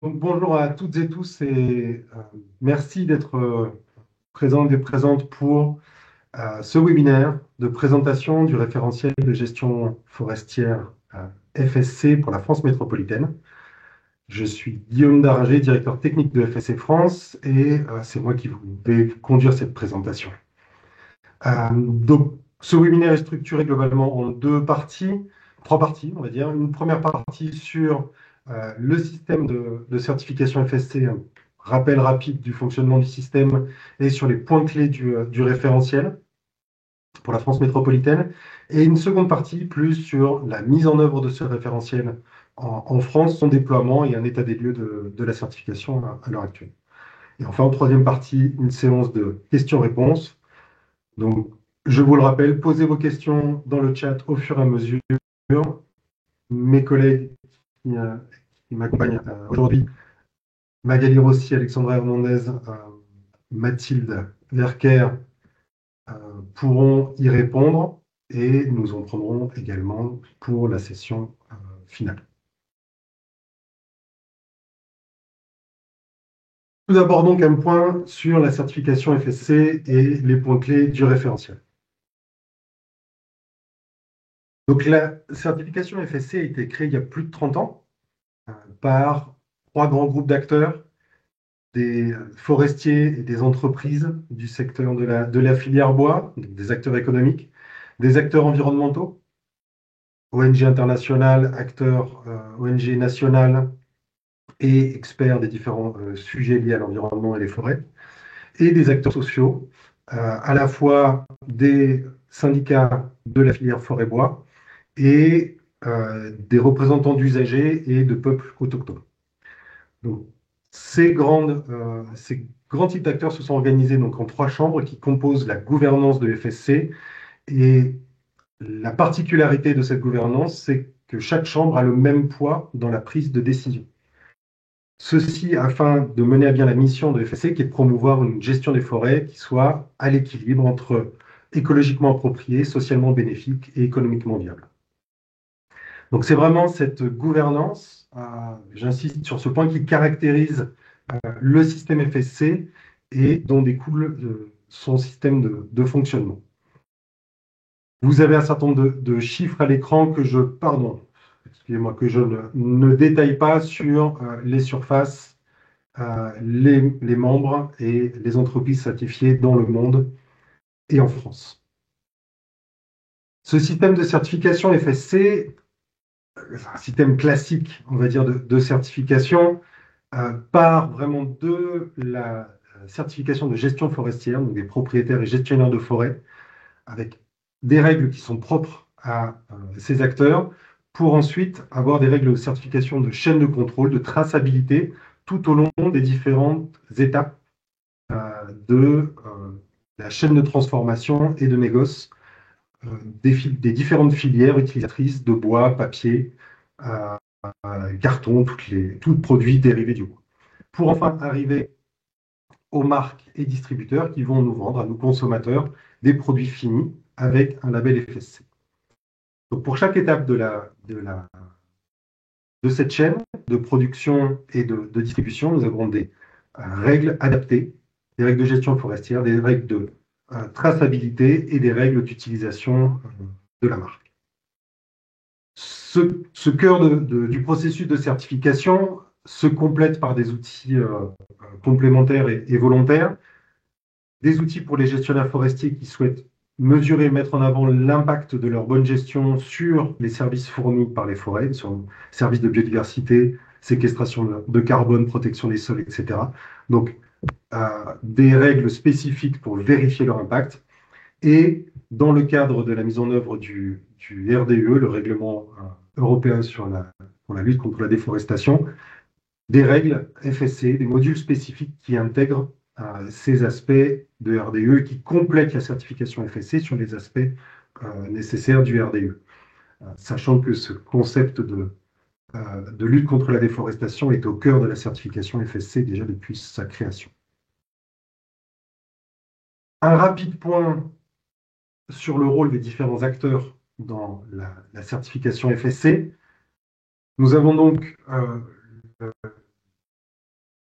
Donc, bonjour à toutes et tous et merci d'être présents et présentes pour ce webinaire de présentation du référentiel de gestion forestière FSC pour la France métropolitaine. Je suis Guillaume Daranger, directeur technique de FSC France et c'est moi qui vais conduire cette présentation. Donc, ce webinaire est structuré globalement en trois parties, on va dire. Une première partie sur le système de certification FSC, un rappel rapide du fonctionnement du système et sur les points clés du référentiel pour la France métropolitaine. Et une seconde partie plus sur la mise en œuvre de ce référentiel en France, son déploiement et un état des lieux de la certification à l'heure actuelle. Et enfin, en troisième partie, une séance de questions-réponses. Donc, je vous le rappelle, posez vos questions dans le chat au fur et à mesure. Mes collègues qui m'accompagnent aujourd'hui, Magali Rossi, Alexandra Hernandez, Mathilde Verker, pourront y répondre et nous en prendrons également pour la session finale. Tout d'abord, donc, un point sur la certification FSC et les points clés du référentiel. Donc, la certification FSC a été créée il y a plus de 30 ans par trois grands groupes d'acteurs, des forestiers et des entreprises du secteur de la filière bois, des acteurs économiques, des acteurs environnementaux, ONG internationales, acteurs ONG nationales et experts des différents sujets liés à l'environnement et les forêts, et des acteurs sociaux, à la fois des syndicats de la filière forêt-bois et des représentants d'usagers et de peuples autochtones. Donc, ces grands types d'acteurs se sont organisés donc, en trois chambres qui composent la gouvernance de FSC. Et la particularité de cette gouvernance, c'est que chaque chambre a le même poids dans la prise de décision. Ceci afin de mener à bien la mission de FSC, qui est de promouvoir une gestion des forêts qui soit à l'équilibre entre écologiquement appropriée, socialement bénéfique et économiquement viable. Donc c'est vraiment cette gouvernance, j'insiste sur ce point, qui caractérise le système FSC et dont découle son système de fonctionnement. Vous avez un certain nombre de chiffres à l'écran que je ne détaille pas sur les surfaces, les membres et les entreprises certifiées dans le monde et en France. Ce système de certification FSC, un système classique, on va dire, de certification, part vraiment de la certification de gestion forestière, donc des propriétaires et gestionnaires de forêt, avec des règles qui sont propres à ces acteurs, pour ensuite avoir des règles de certification de chaîne de contrôle, de traçabilité, tout au long des différentes étapes de la chaîne de transformation et de négoce des différentes filières utilisatrices de bois, papier, carton, tous produits dérivés du bois. Pour enfin arriver aux marques et distributeurs qui vont nous vendre, à nos consommateurs, des produits finis avec un label FSC. Donc pour chaque étape de cette chaîne de production et de distribution, nous avons des règles adaptées, des règles de gestion forestière, des règles de traçabilité et des règles d'utilisation de la marque. Ce cœur du processus de certification se complète par des outils complémentaires et volontaires, des outils pour les gestionnaires forestiers qui souhaitent mesurer et mettre en avant l'impact de leur bonne gestion sur les services fournis par les forêts, sur les services de biodiversité, séquestration de carbone, protection des sols, etc. Donc, des règles spécifiques pour vérifier leur impact. Et dans le cadre de la mise en œuvre du RDE, le règlement européen pour la lutte contre la déforestation, des règles FSC, des modules spécifiques qui intègrent ces aspects de RDE, qui complètent la certification FSC sur les aspects nécessaires du RDE. Sachant que ce concept de lutte contre la déforestation est au cœur de la certification FSC déjà depuis sa création. Un rapide point sur le rôle des différents acteurs dans la certification FSC. Nous avons donc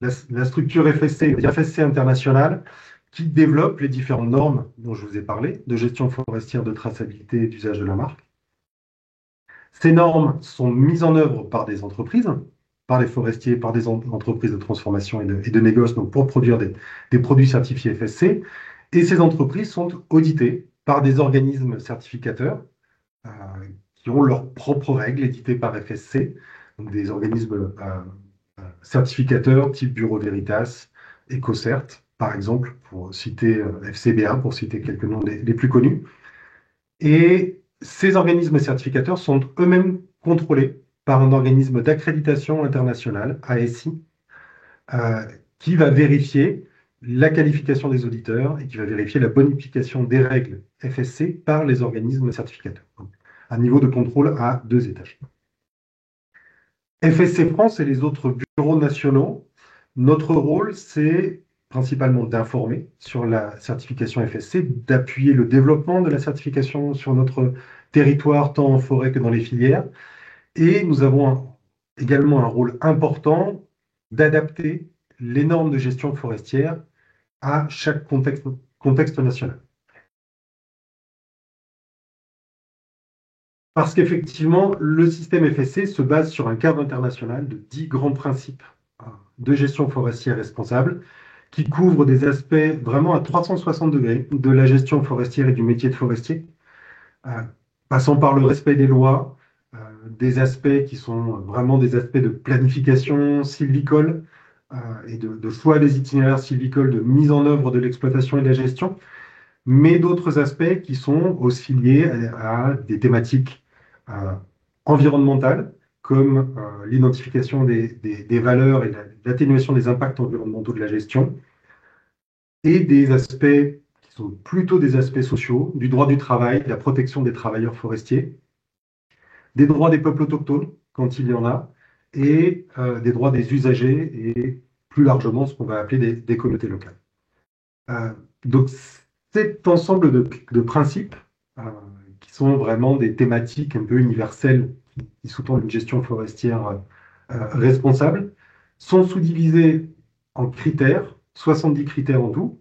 la structure FSC, FSC internationale, qui développe les différentes normes dont je vous ai parlé, de gestion forestière, de traçabilité et d'usage de la marque. Ces normes sont mises en œuvre par des entreprises, par les forestiers, par des entreprises de transformation et de négoce, donc pour produire des produits certifiés FSC. Et ces entreprises sont auditées par des organismes certificateurs euh, qui ont leurs propres règles éditées par FSC, donc des organismes certificateurs type Bureau Veritas, EcoCert, par exemple, pour citer FCBA, pour citer quelques noms les plus connus. Et ces organismes certificateurs sont eux-mêmes contrôlés par un organisme d'accréditation internationale, ASI, euh, qui va vérifier la qualification des auditeurs et qui va vérifier la bonification des règles FSC par les organismes certificateurs. Donc, un niveau de contrôle à 2 étages. FSC France et les autres bureaux nationaux, notre rôle, c'est principalement d'informer sur la certification FSC, d'appuyer le développement de la certification sur notre territoire, tant en forêt que dans les filières. Et nous avons également un rôle important d'adapter les normes de gestion forestière à chaque contexte national. Parce qu'effectivement, le système FSC se base sur un cadre international de 10 grands principes de gestion forestière responsable qui couvrent des aspects vraiment à 360 degrés de la gestion forestière et du métier de forestier, euh, passant par le respect des lois, des aspects qui sont vraiment des aspects de planification sylvicole et de choix des itinéraires sylvicoles, de mise en œuvre de l'exploitation et de la gestion, mais d'autres aspects qui sont aussi liés à des thématiques euh, environnementales, comme l'identification des valeurs et l'atténuation des impacts environnementaux de la gestion, et des aspects qui sont plutôt des aspects sociaux, du droit du travail, de la protection des travailleurs forestiers, des droits des peuples autochtones, quand il y en a, et des droits des usagers, et plus largement ce qu'on va appeler des communautés locales. Euh, donc, cet ensemble de principes, euh, qui sont vraiment des thématiques un peu universelles qui sous-tendent une gestion forestière responsable, sont sous-divisés en critères, 70 critères en tout,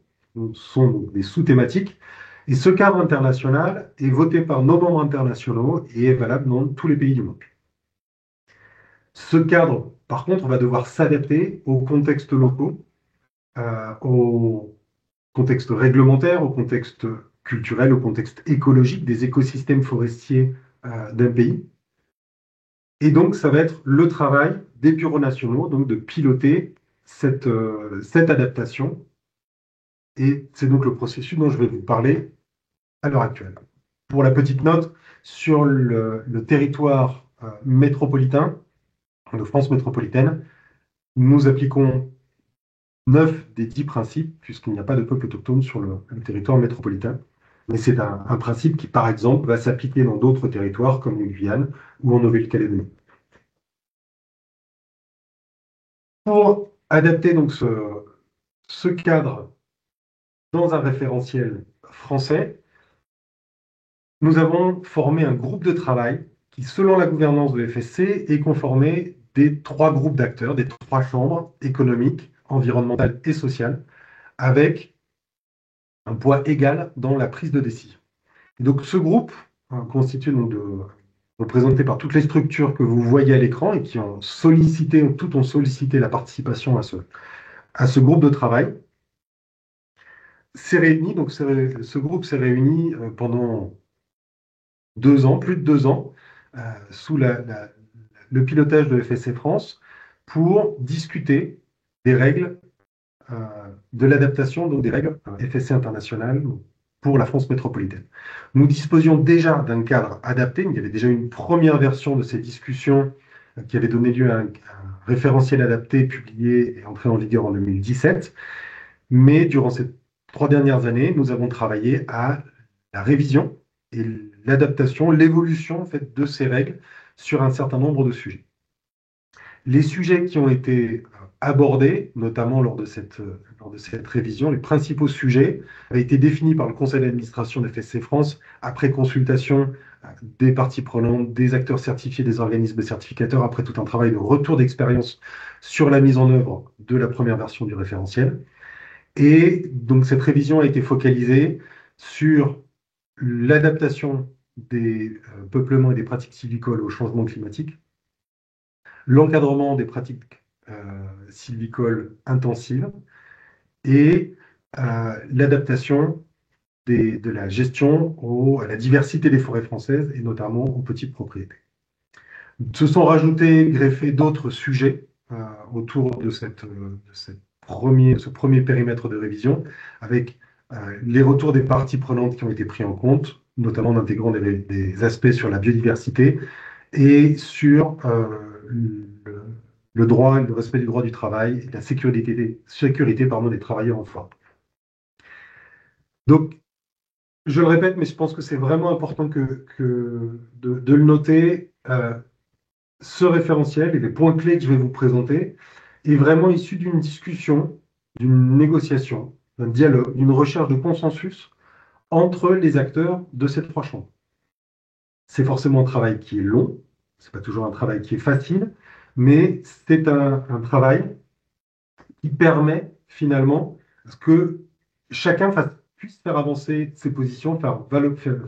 sont donc des sous-thématiques, et ce cadre international est voté par nos membres internationaux et est valable dans tous les pays du monde. Ce cadre, par contre, va devoir s'adapter aux contextes locaux, aux contexte réglementaire, au contexte culturel, au contexte écologique des écosystèmes forestiers d'un pays. Et donc, ça va être le travail des bureaux nationaux, donc de piloter cette adaptation. Et c'est donc le processus dont je vais vous parler à l'heure actuelle. Pour la petite note, sur le territoire métropolitain, de France métropolitaine, nous appliquons 9 des 10 principes, puisqu'il n'y a pas de peuple autochtone sur le territoire métropolitain. Mais c'est un principe qui, par exemple, va s'appliquer dans d'autres territoires comme en Guyane ou en Nouvelle-Calédonie. Pour adapter donc ce cadre dans un référentiel français, nous avons formé un groupe de travail qui, selon la gouvernance de FSC, est conformé des 3 groupes d'acteurs, des 3 chambres économiques, environnementales et sociales, avec un poids égal dans la prise de décision. Et donc ce groupe, constitué donc représenté par toutes les structures que vous voyez à l'écran et qui ont sollicité la participation à ce groupe de travail, s'est réuni. Donc ce groupe s'est réuni pendant 2 ans, plus de 2 ans, sous le pilotage de FSC France, pour discuter des règles de l'adaptation des règles FSC internationales pour la France métropolitaine. Nous disposions déjà d'un cadre adapté. Il y avait déjà une première version de ces discussions qui avait donné lieu à un référentiel adapté publié et entré en vigueur en 2017. Mais durant ces 3 dernières années, nous avons travaillé à la révision et l'adaptation, l'évolution en fait, de ces règles sur un certain nombre de sujets. Les sujets qui ont été abordés, notamment lors de cette révision, les principaux sujets avaient été définis par le conseil d'administration de FSC France après consultation des parties prenantes, des acteurs certifiés, des organismes certificateurs, après tout un travail de retour d'expérience sur la mise en œuvre de la première version du référentiel. Et donc cette révision a été focalisée sur l'adaptation des peuplements et des pratiques sylvicoles au changement climatique, l'encadrement des pratiques sylvicoles intensives et l'adaptation de la gestion à la diversité des forêts françaises et notamment aux petites propriétés. Se sont rajoutés, greffés d'autres sujets autour de ce premier périmètre de révision, avec les retours des parties prenantes qui ont été pris en compte, notamment en intégrant des aspects sur la biodiversité et sur le droit, le respect du droit du travail et la sécurité des travailleurs en forêt. Donc, je le répète, mais je pense que c'est vraiment important de le noter. Ce référentiel et les points clés que je vais vous présenter est vraiment issu d'une discussion, d'une négociation, d'un dialogue, d'une recherche de consensus entre les acteurs de ces trois champs. C'est forcément un travail qui est long, c'est pas toujours un travail qui est facile, mais c'est un travail qui permet finalement que chacun puisse faire avancer ses positions,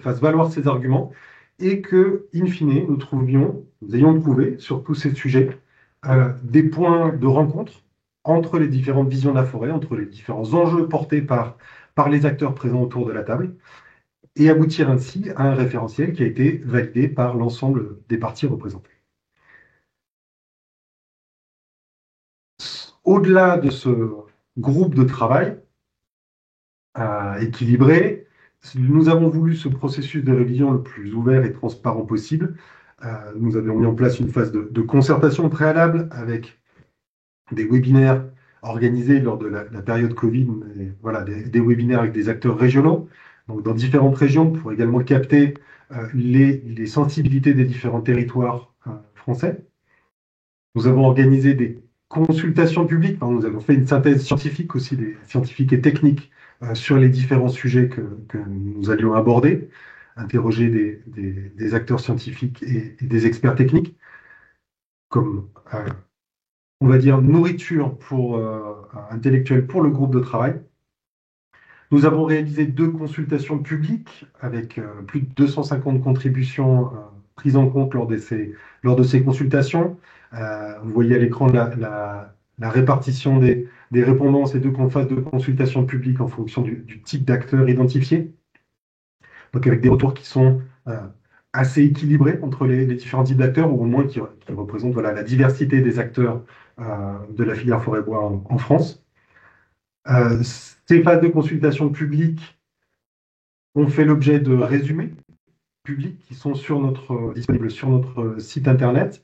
fasse valoir ses arguments, et que, in fine, nous ayons trouvé sur tous ces sujets des points de rencontre entre les différentes visions de la forêt, entre les différents enjeux portés par les acteurs présents autour de la table, et aboutir ainsi à un référentiel qui a été validé par l'ensemble des parties représentées. Au-delà de ce groupe de travail équilibré, nous avons voulu ce processus de révision le plus ouvert et transparent possible. Nous avions mis en place une phase de concertation préalable avec des webinaires organisés lors de la période Covid, et voilà, des webinaires avec des acteurs régionaux, donc dans différentes régions, pour également capter les sensibilités des différents territoires français. Nous avons organisé des consultations publiques, nous avons fait une synthèse scientifique aussi, des scientifiques et techniques sur les différents sujets que nous allions aborder, interroger des acteurs scientifiques et des experts techniques, comme on va dire nourriture intellectuelle pour le groupe de travail. Nous avons réalisé 2 consultations publiques avec plus de 250 contributions prises en compte lors de ces consultations. Vous voyez à l'écran la répartition des répondants, ces 2 phases de consultation publique en fonction du type d'acteur identifié. Donc avec des retours qui sont assez équilibrés entre les différents types d'acteurs, ou au moins qui représentent la diversité des acteurs de la filière forêt-bois en France. Ces phases de consultation publique ont fait l'objet de résumés publics qui sont disponibles sur notre site internet.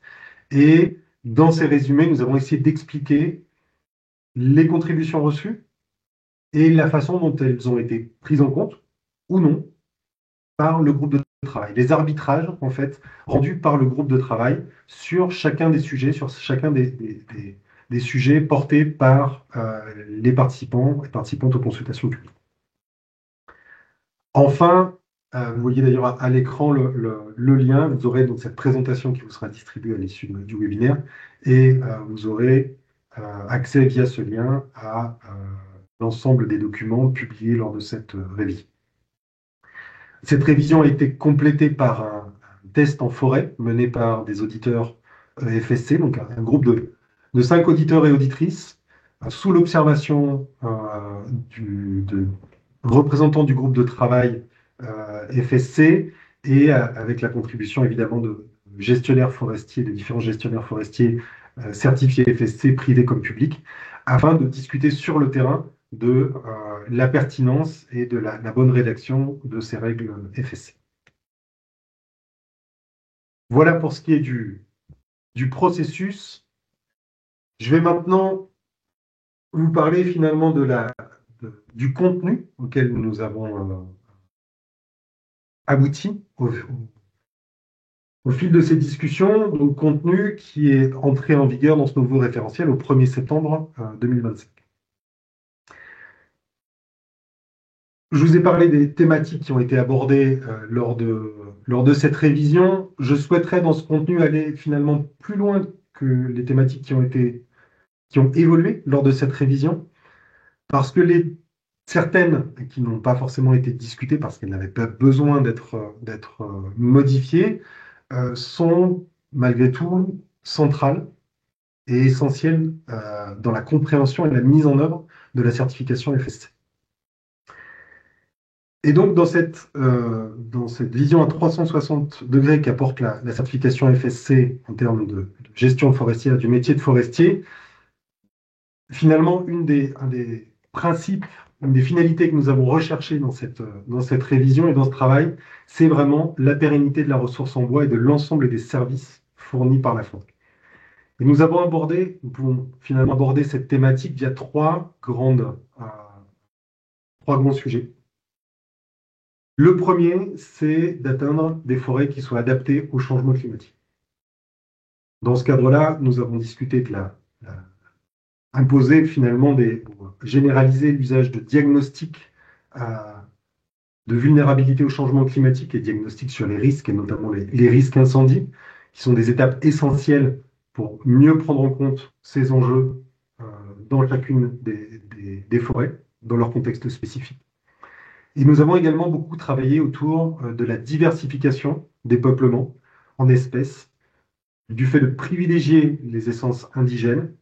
Et dans ces résumés, nous avons essayé d'expliquer les contributions reçues et la façon dont elles ont été prises en compte ou non par le groupe de travail. Les arbitrages, en fait, rendus par le groupe de travail sur chacun des sujets, sur chacun des sujets portés par les participants et participantes aux consultations publiques. Enfin, vous voyez d'ailleurs à l'écran le lien, vous aurez donc cette présentation qui vous sera distribuée à l'issue du webinaire, et vous aurez accès via ce lien à l'ensemble des documents publiés lors de cette révision. Cette révision a été complétée par un test en forêt mené par des auditeurs FSC, donc un groupe de 5 auditeurs et auditrices, sous l'observation de représentants du groupe de travail FSC et avec la contribution évidemment de gestionnaires forestiers, des différents gestionnaires forestiers certifiés FSC, privés comme publics, afin de discuter sur le terrain de la pertinence et de la bonne rédaction de ces règles FSC. Voilà pour ce qui est du processus. Je vais maintenant vous parler finalement du contenu auquel nous avons abouti au fil de ces discussions, donc contenu qui est entré en vigueur dans ce nouveau référentiel au 1er septembre 2025. Je vous ai parlé des thématiques qui ont été abordées lors de cette révision. Je souhaiterais dans ce contenu aller finalement plus loin que les thématiques qui ont évolué lors de cette révision, parce que certaines qui n'ont pas forcément été discutées parce qu'elles n'avaient pas besoin d'être modifiées, sont malgré tout centrales et essentielles dans la compréhension et la mise en œuvre de la certification FSC. Et donc, dans cette vision à 360 degrés qu'apporte la certification FSC en termes de gestion forestière, du métier de forestier, finalement, un des principes, une des finalités que nous avons recherchées dans cette révision et dans ce travail, c'est vraiment la pérennité de la ressource en bois et de l'ensemble des services fournis par la FONC. Et nous pouvons finalement aborder cette thématique via trois grands sujets. Le premier, c'est d'atteindre des forêts qui soient adaptées au changement climatique. Dans ce cadre-là, nous avons discuté de imposer finalement généraliser l'usage de diagnostics de vulnérabilité au changement climatique et diagnostics sur les risques, et notamment les risques incendies, qui sont des étapes essentielles pour mieux prendre en compte ces enjeux dans chacune des forêts, dans leur contexte spécifique. Et nous avons également beaucoup travaillé autour de la diversification des peuplements en espèces, du fait de privilégier les essences indigènes.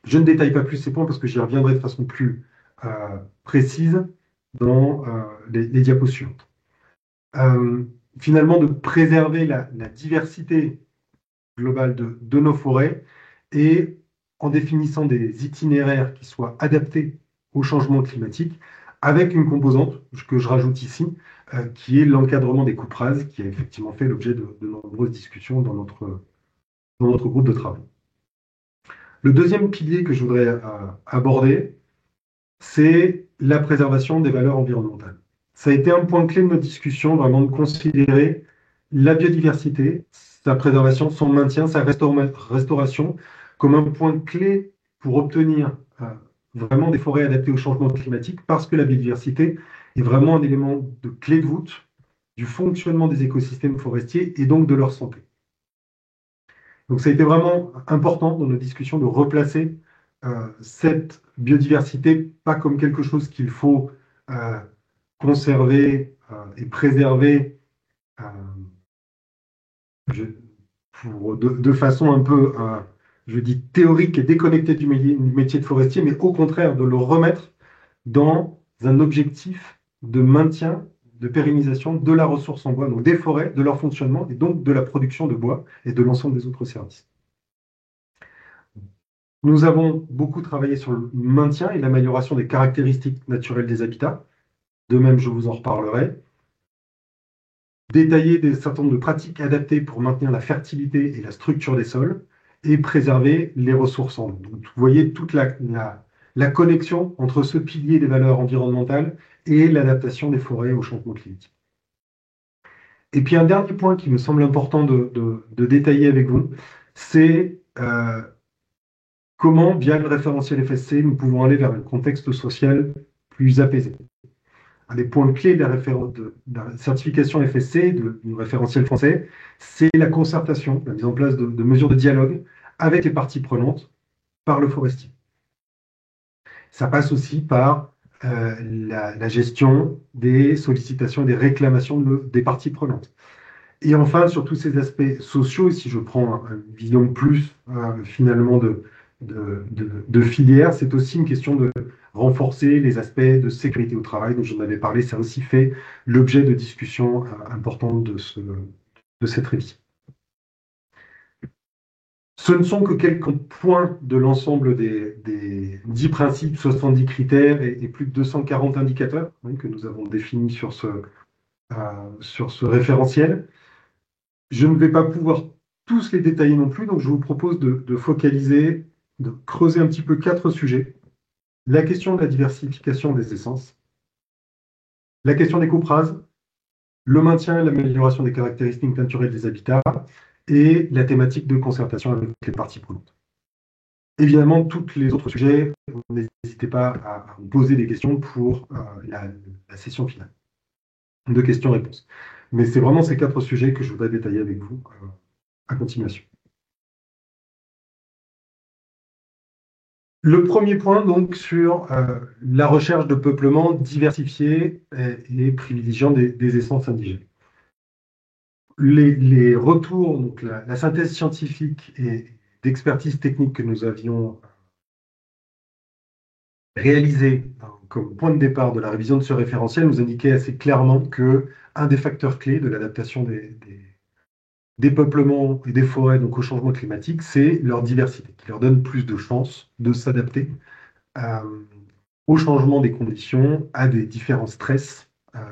Je ne détaille pas plus ces points parce que j'y reviendrai de façon plus précise dans les diapos suivantes. Finalement, de préserver la diversité globale de nos forêts et en définissant des itinéraires qui soient adaptés au changement climatique, avec une composante que je rajoute ici, qui est l'encadrement des coupes rases, qui a effectivement fait l'objet de nombreuses discussions dans notre groupe de travail. Le deuxième pilier que je voudrais aborder, c'est la préservation des valeurs environnementales. Ça a été un point clé de notre discussion, vraiment de considérer la biodiversité, sa préservation, son maintien, sa restauration, comme un point clé pour obtenir vraiment des forêts adaptées au changement climatique, parce que la biodiversité est vraiment un élément de clé de voûte du fonctionnement des écosystèmes forestiers et donc de leur santé. Donc ça a été vraiment important dans nos discussions de replacer cette biodiversité pas comme quelque chose qu'il faut conserver et préserver de façon un peu, je dis, théorique et déconnectée du métier de forestier, mais au contraire de le remettre dans un objectif de maintien, de pérennisation de la ressource en bois, donc des forêts, de leur fonctionnement et donc de la production de bois et de l'ensemble des autres services. Nous avons beaucoup travaillé sur le maintien et l'amélioration des caractéristiques naturelles des habitats. De même, je vous en reparlerai. Détailler des certain nombre de pratiques adaptées pour maintenir la fertilité et la structure des sols et préserver les ressources en eau. Donc, vous voyez toute la connexion entre ce pilier des valeurs environnementales et l'adaptation des forêts au changement climatique. Et puis un dernier point qui me semble important de détailler avec vous, c'est comment, via le référentiel FSC, nous pouvons aller vers un contexte social plus apaisé. Un des points clés de la certification FSC, du référentiel français, c'est la concertation, la mise en place de mesures de dialogue avec les parties prenantes par le forestier. Ça passe aussi par la gestion des sollicitations et des réclamations des parties prenantes. Et enfin, sur tous ces aspects sociaux, et si je prends une vision plus finalement de filière, c'est aussi une question de renforcer les aspects de sécurité au travail dont j'en avais parlé. Ça a aussi fait l'objet de discussions importantes de cette révision. Ce ne sont que quelques points de l'ensemble des 10 principes, 70 critères et plus de 240 indicateurs que nous avons définis sur ce référentiel. Je ne vais pas pouvoir tous les détailler non plus, donc je vous propose de focaliser, de creuser un petit peu 4 sujets. La question de la diversification des essences, la question des coupes rases, le maintien et l'amélioration des caractéristiques naturelles des habitats et la thématique de concertation avec les parties prenantes. Évidemment, tous les autres sujets, n'hésitez pas à me poser des questions pour la session finale de questions-réponses. Mais c'est vraiment ces 4 sujets que je voudrais détailler avec vous à continuation. Le premier point, donc, sur la recherche de peuplement diversifié et privilégiant des essences indigènes. Les retours, donc la synthèse scientifique et d'expertise technique que nous avions réalisée comme point de départ de la révision de ce référentiel nous indiquait assez clairement que un des facteurs clés de l'adaptation des peuplements et des forêts donc au changement climatique, c'est leur diversité, qui leur donne plus de chances de s'adapter au changement des conditions, à des différents stress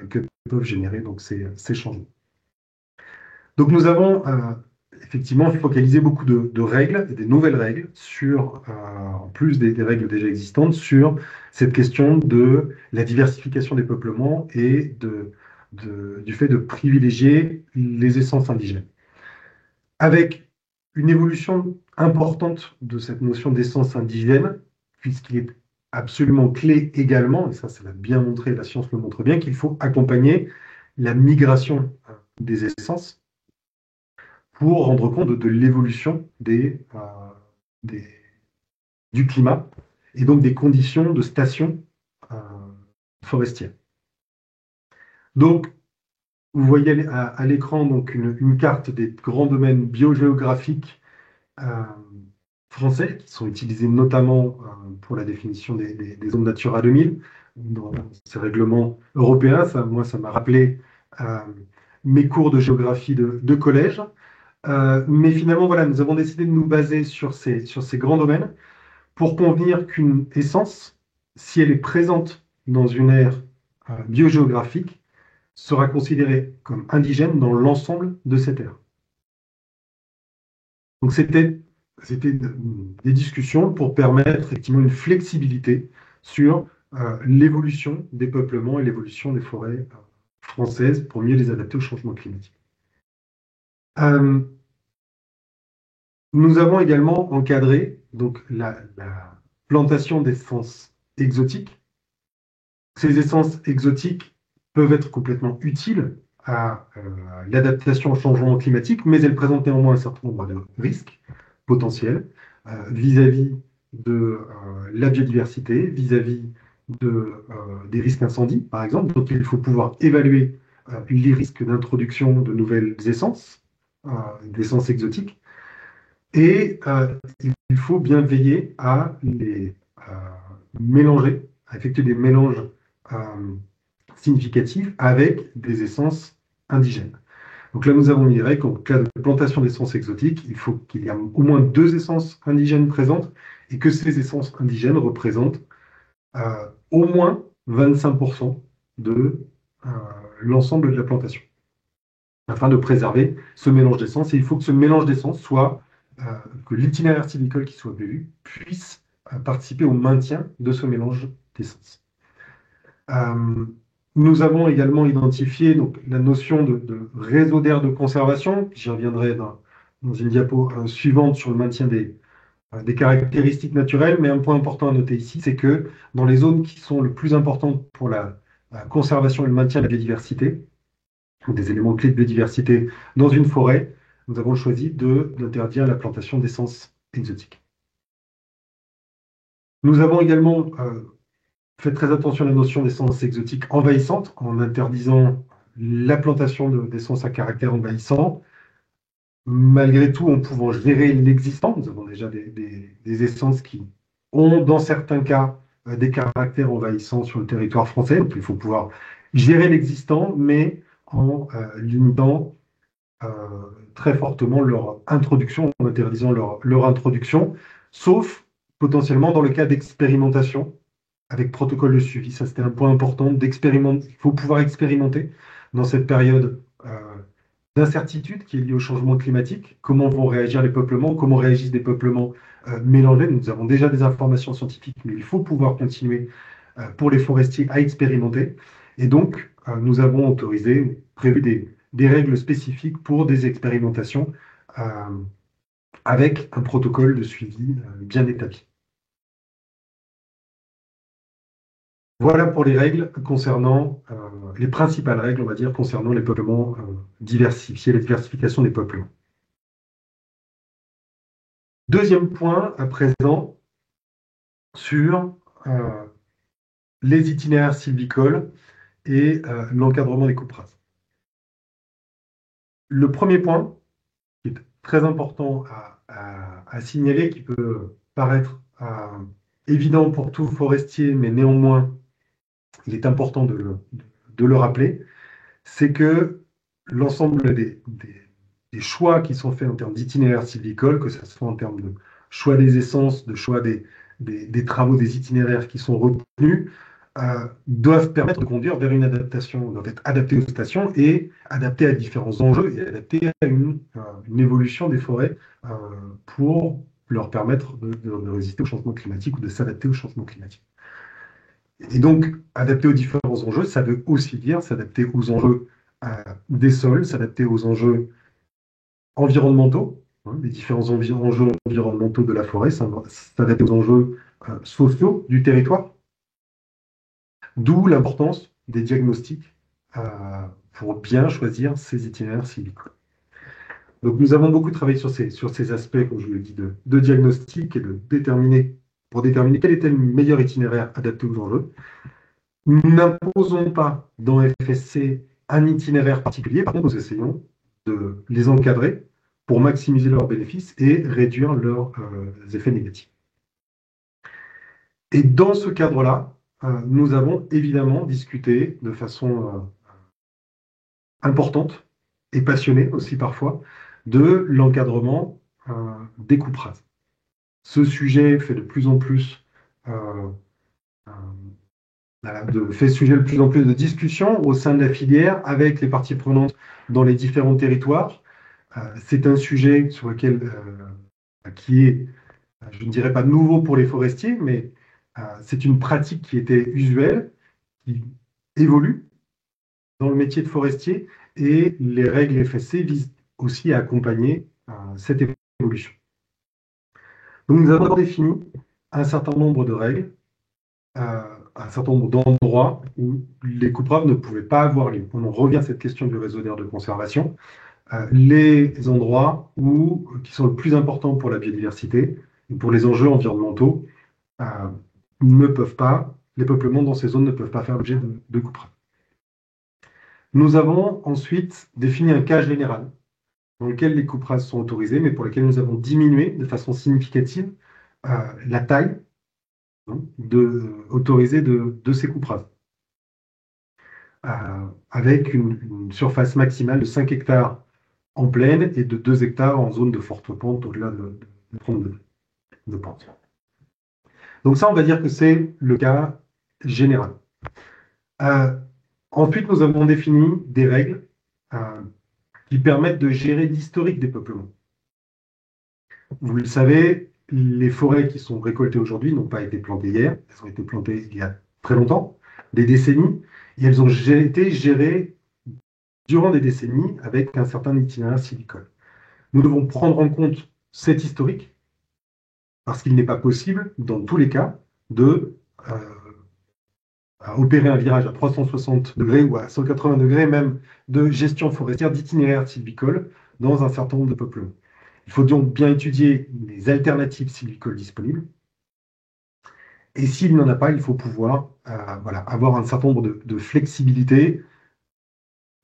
que peuvent générer donc ces changements. Donc nous avons effectivement focalisé beaucoup de règles et des nouvelles règles sur, en plus des règles déjà existantes, sur cette question de la diversification des peuplements et du fait de privilégier les essences indigènes. Avec une évolution importante de cette notion d'essence indigène, puisqu'il est absolument clé également, et ça l'a bien montré, la science le montre bien, qu'il faut accompagner la migration des essences pour rendre compte de l'évolution du climat et donc des conditions de station forestière. Donc, vous voyez à l'écran donc une carte des grands domaines biogéographiques français qui sont utilisés notamment pour la définition des zones Natura 2000 dans ces règlements européens. Moi, ça m'a rappelé mes cours de géographie de collège. Mais finalement, voilà, nous avons décidé de nous baser sur ces grands domaines pour convenir qu'une essence, si elle est présente dans une aire biogéographique, sera considérée comme indigène dans l'ensemble de cette aire. Donc c'était des discussions pour permettre effectivement une flexibilité sur l'évolution des peuplements et l'évolution des forêts françaises pour mieux les adapter au changement climatique. Nous avons également encadré donc, la plantation d'essences exotiques. Ces essences exotiques peuvent être complètement utiles à l'adaptation au changement climatique, mais elles présentent néanmoins un certain nombre de risques potentiels vis-à-vis de la biodiversité, vis-à-vis des risques incendies, par exemple. Donc il faut pouvoir évaluer les risques d'introduction de nouvelles essences, d'essences exotiques. Et il faut bien veiller à les mélanger, à effectuer des mélanges significatifs avec des essences indigènes. Donc là, nous avons mis les règles qu'en cas de plantation d'essences exotiques, il faut qu'il y ait au moins 2 essences indigènes présentes et que ces essences indigènes représentent au moins 25% de l'ensemble de la plantation, afin de préserver ce mélange d'essences. Et il faut que ce mélange d'essences soit que l'itinéraire sylvicole qui soit prévu puisse participer au maintien de ce mélange d'essences. Nous avons également identifié donc, la notion de réseau d'aire de conservation. J'y reviendrai dans une diapo suivante sur le maintien des caractéristiques naturelles. Mais un point important à noter ici, c'est que dans les zones qui sont le plus importantes pour la conservation et le maintien de la biodiversité, des éléments clés de biodiversité dans une forêt, nous avons choisi d'interdire la plantation d'essences exotiques. Nous avons également fait très attention à la notion d'essences exotiques envahissantes en interdisant la plantation d'essences à caractère envahissant. Malgré tout, en pouvant gérer l'existant, nous avons déjà des essences qui ont, dans certains cas, des caractères envahissants sur le territoire français. Donc, il faut pouvoir gérer l'existant, mais en limitant très fortement leur introduction, en interdisant leur introduction, sauf potentiellement dans le cas d'expérimentation avec protocole de suivi. Ça, c'était un point important d'expérimenter. Il faut pouvoir expérimenter dans cette période d'incertitude qui est liée au changement climatique. Comment vont réagir les peuplements, comment réagissent des peuplements mélangés. Nous avons déjà des informations scientifiques, mais il faut pouvoir continuer pour les forestiers à expérimenter. Et donc, nous avons prévu des règles spécifiques pour des expérimentations avec un protocole de suivi bien établi. Voilà pour les règles concernant, les principales règles, on va dire, concernant les peuplements diversifiés, les diversifications des peuplements. Deuxième point à présent sur les itinéraires sylvicoles et l'encadrement des coupes rases. Le premier point, qui est très important à signaler, qui peut paraître évident pour tout forestier, mais néanmoins, il est important de le rappeler, c'est que l'ensemble des choix qui sont faits en termes d'itinéraire sylvicole, que ce soit en termes de choix des essences, de choix des travaux, des itinéraires qui sont retenus, doivent permettre de conduire vers une adaptation, doivent être adaptés aux stations et adaptés à différents enjeux et adaptés à une évolution des forêts pour leur permettre de résister au changement climatique ou de s'adapter au changement climatique. Et donc, adapter aux différents enjeux, ça veut aussi dire s'adapter aux enjeux des sols, s'adapter aux enjeux environnementaux, hein, les différents enjeux environnementaux de la forêt, s'adapter aux enjeux sociaux du territoire, d'où l'importance des diagnostics pour bien choisir ces itinéraires sylvicoles. Donc, nous avons beaucoup travaillé sur ces aspects, comme je vous l'ai dit, de diagnostic et pour déterminer quel était le meilleur itinéraire adapté aux enjeux. Nous n'imposons pas dans FSC un itinéraire particulier, par contre, nous essayons de les encadrer pour maximiser leurs bénéfices et réduire leurs effets négatifs. Et dans ce cadre-là, nous avons évidemment discuté de façon importante et passionnée aussi parfois de l'encadrement des coupes rases. Ce sujet fait de plus en plus fait sujet de plus en plus de discussions au sein de la filière avec les parties prenantes dans les différents territoires. C'est un sujet sur lequel, qui est, je ne dirais pas nouveau pour les forestiers, mais c'est une pratique qui était usuelle, qui évolue dans le métier de forestier, et les règles FSC visent aussi à accompagner cette évolution. Donc nous avons défini un certain nombre de règles, un certain nombre d'endroits où les coupes rases ne pouvaient pas avoir lieu. On en revient à cette question du réseau d'aire de conservation. Les endroits qui sont le plus importants pour la biodiversité et pour les enjeux environnementaux ne peuvent pas, les peuplements dans ces zones ne peuvent pas faire l'objet de coupes rases. Nous avons ensuite défini un cas général dans lequel les coupes rases sont autorisées, mais pour lequel nous avons diminué de façon significative la taille autorisée de ces coupes rases. Avec une surface maximale de 5 hectares en plaine et de 2 hectares en zone de forte pente au-delà de 32 de pente. Donc ça, on va dire que c'est le cas général. Ensuite, nous avons défini des règles qui permettent de gérer l'historique des peuplements. Vous le savez, les forêts qui sont récoltées aujourd'hui n'ont pas été plantées hier, elles ont été plantées il y a très longtemps, des décennies, et elles ont été gérées durant des décennies avec un certain itinéraire sylvicole. Nous devons prendre en compte cet historique, parce qu'il n'est pas possible, dans tous les cas, de opérer un virage à 360 degrés ou à 180 degrés même de gestion forestière, d'itinéraire sylvicole dans un certain nombre de peuplements. Il faut donc bien étudier les alternatives sylvicoles disponibles. Et s'il n'y en a pas, il faut pouvoir avoir un certain nombre de flexibilité,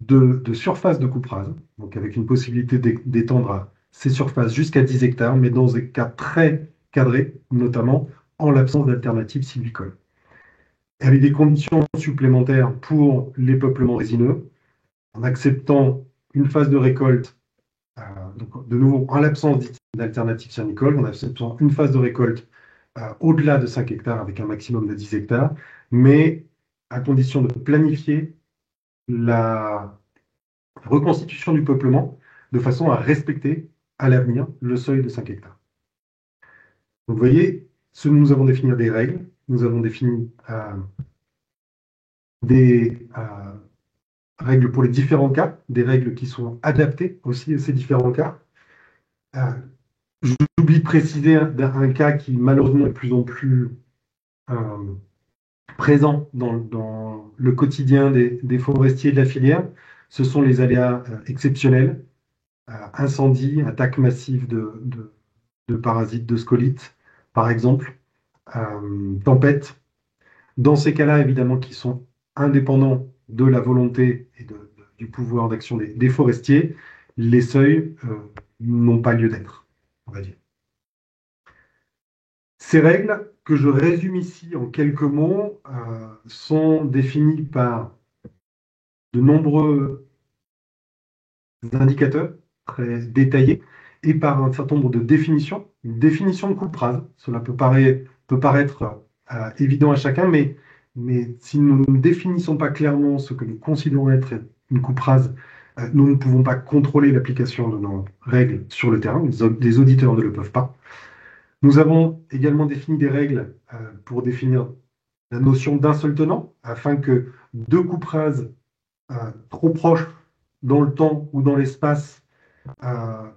de surface de coupe rase, donc avec une possibilité d'étendre ces surfaces jusqu'à 10 hectares, mais dans des cas très cadrés, notamment en l'absence d'alternatives sylvicoles. Et avec des conditions supplémentaires pour les peuplements résineux, en acceptant une phase de récolte, donc de nouveau en l'absence d'alternatives sylvicoles, en acceptant une phase de récolte au-delà de 5 hectares avec un maximum de 10 hectares, mais à condition de planifier la reconstitution du peuplement de façon à respecter à l'avenir le seuil de 5 hectares. Donc vous voyez, nous avons défini des règles, nous avons défini des règles pour les différents cas, des règles qui sont adaptées aussi à ces différents cas. J'oublie de préciser un cas qui malheureusement est de plus en plus euh, présent dans le quotidien des forestiers de la filière. Ce sont les aléas exceptionnels, incendies, attaques massives de parasites, de scolytes, par exemple, tempêtes. Dans ces cas-là, évidemment, qui sont indépendants de la volonté et du pouvoir d'action des forestiers, les seuils n'ont pas lieu d'être, on va dire. Ces règles, que je résume ici en quelques mots, sont définies par de nombreux indicateurs très détaillés et par un certain nombre de définitions. Une définition de coupe rase, cela peut paraître évident à chacun, mais si nous ne définissons pas clairement ce que nous considérons être une coupe rase, nous ne pouvons pas contrôler l'application de nos règles sur le terrain. Les auditeurs ne le peuvent pas. Nous avons également défini des règles pour définir la notion d'un seul tenant, afin que deux coupes rases trop proches dans le temps ou dans l'espace euh,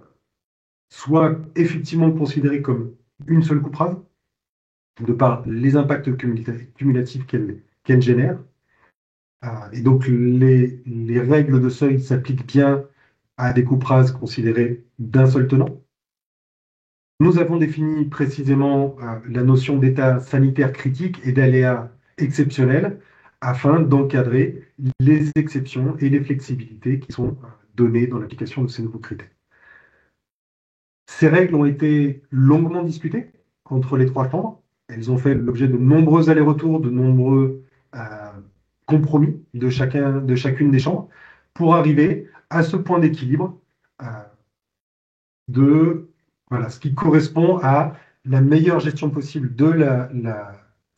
soient effectivement considérées comme une seule coupe rase, de par les impacts cumulatifs qu'elle génère. Et donc les règles de seuil s'appliquent bien à des coupes rases considérées d'un seul tenant. Nous avons défini précisément la notion d'état sanitaire critique et d'aléa exceptionnel afin d'encadrer les exceptions et les flexibilités qui sont données dans l'application de ces nouveaux critères. Ces règles ont été longuement discutées entre les trois chambres. Elles ont fait l'objet de nombreux allers-retours, de nombreux compromis de chacune des chambres pour arriver à ce point d'équilibre euh, de voilà, ce qui correspond à la meilleure gestion possible de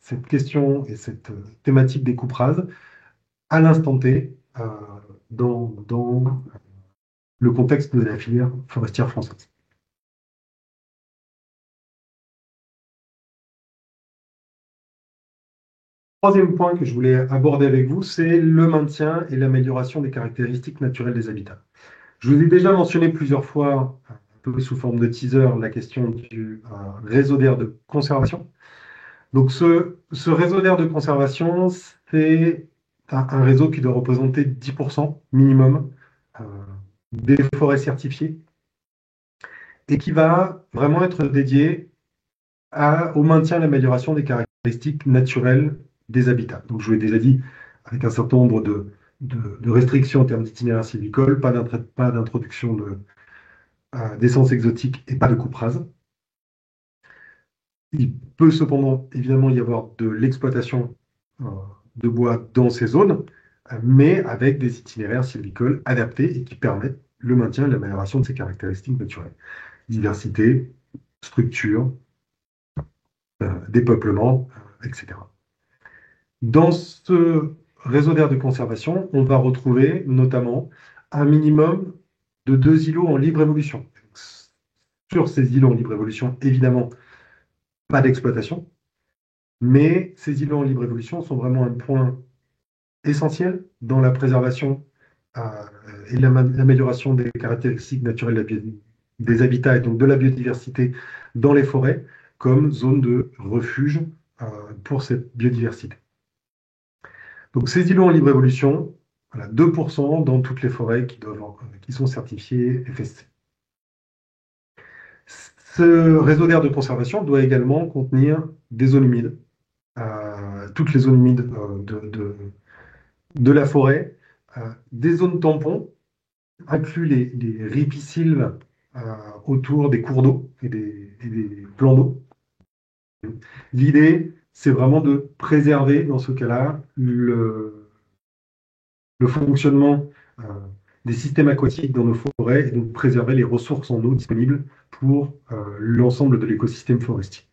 cette question et cette thématique des coupes rases à l'instant T dans le contexte de la filière forestière française. Troisième point que je voulais aborder avec vous, c'est le maintien et l'amélioration des caractéristiques naturelles des habitats. Je vous ai déjà mentionné plusieurs fois, un peu sous forme de teaser, la question du réseau d'aire de conservation. Donc ce réseau d'aire de conservation, c'est un réseau qui doit représenter 10% minimum euh, des forêts certifiées et qui va vraiment être dédié au maintien et à l'amélioration des caractéristiques naturelles des habitats. Donc je vous l'ai déjà dit, avec un certain nombre de restrictions en termes d'itinéraire sylvicole, pas d'introduction d'essences exotiques et pas de coupe rase. Il peut cependant évidemment y avoir de l'exploitation euh, de bois dans ces zones, mais avec des itinéraires sylvicoles adaptés et qui permettent le maintien et l'amélioration de ces caractéristiques naturelles. Diversité, structure, dépeuplement, etc. Dans ce réseau d'aires de conservation, on va retrouver notamment un minimum de 2 îlots en libre évolution. Sur ces îlots en libre évolution, évidemment, pas d'exploitation, mais ces îlots en libre évolution sont vraiment un point essentiel dans la préservation euh, et l'amélioration des caractéristiques naturelles des habitats et donc de la biodiversité dans les forêts comme zone de refuge euh, pour cette biodiversité. Donc ces îlots en libre évolution, voilà, 2% dans toutes les forêts qui sont certifiées FSC. Ce réseau d'aire de conservation doit également contenir des zones humides, toutes les zones humides de la forêt, des zones tampons, inclus les ripisylves autour des cours d'eau et des plans d'eau. L'idée, c'est vraiment de préserver, dans ce cas-là, le fonctionnement des systèmes aquatiques dans nos forêts et donc préserver les ressources en eau disponibles pour l'ensemble de l'écosystème forestier.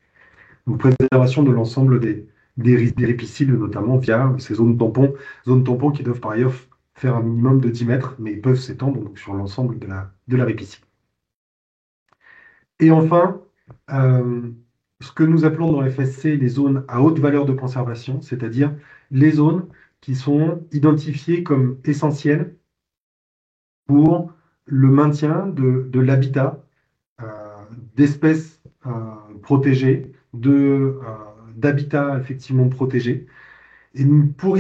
Donc préservation de l'ensemble des ripisylves, notamment via ces zones tampons qui doivent par ailleurs faire un minimum de 10 mètres, mais ils peuvent s'étendre donc, sur l'ensemble de la ripisylve. Et enfin, ce que nous appelons dans FSC les zones à haute valeur de conservation, c'est-à-dire les zones qui sont identifiées comme essentielles pour le maintien de l'habitat d'espèces protégées, d'habitats effectivement protégés. Et pour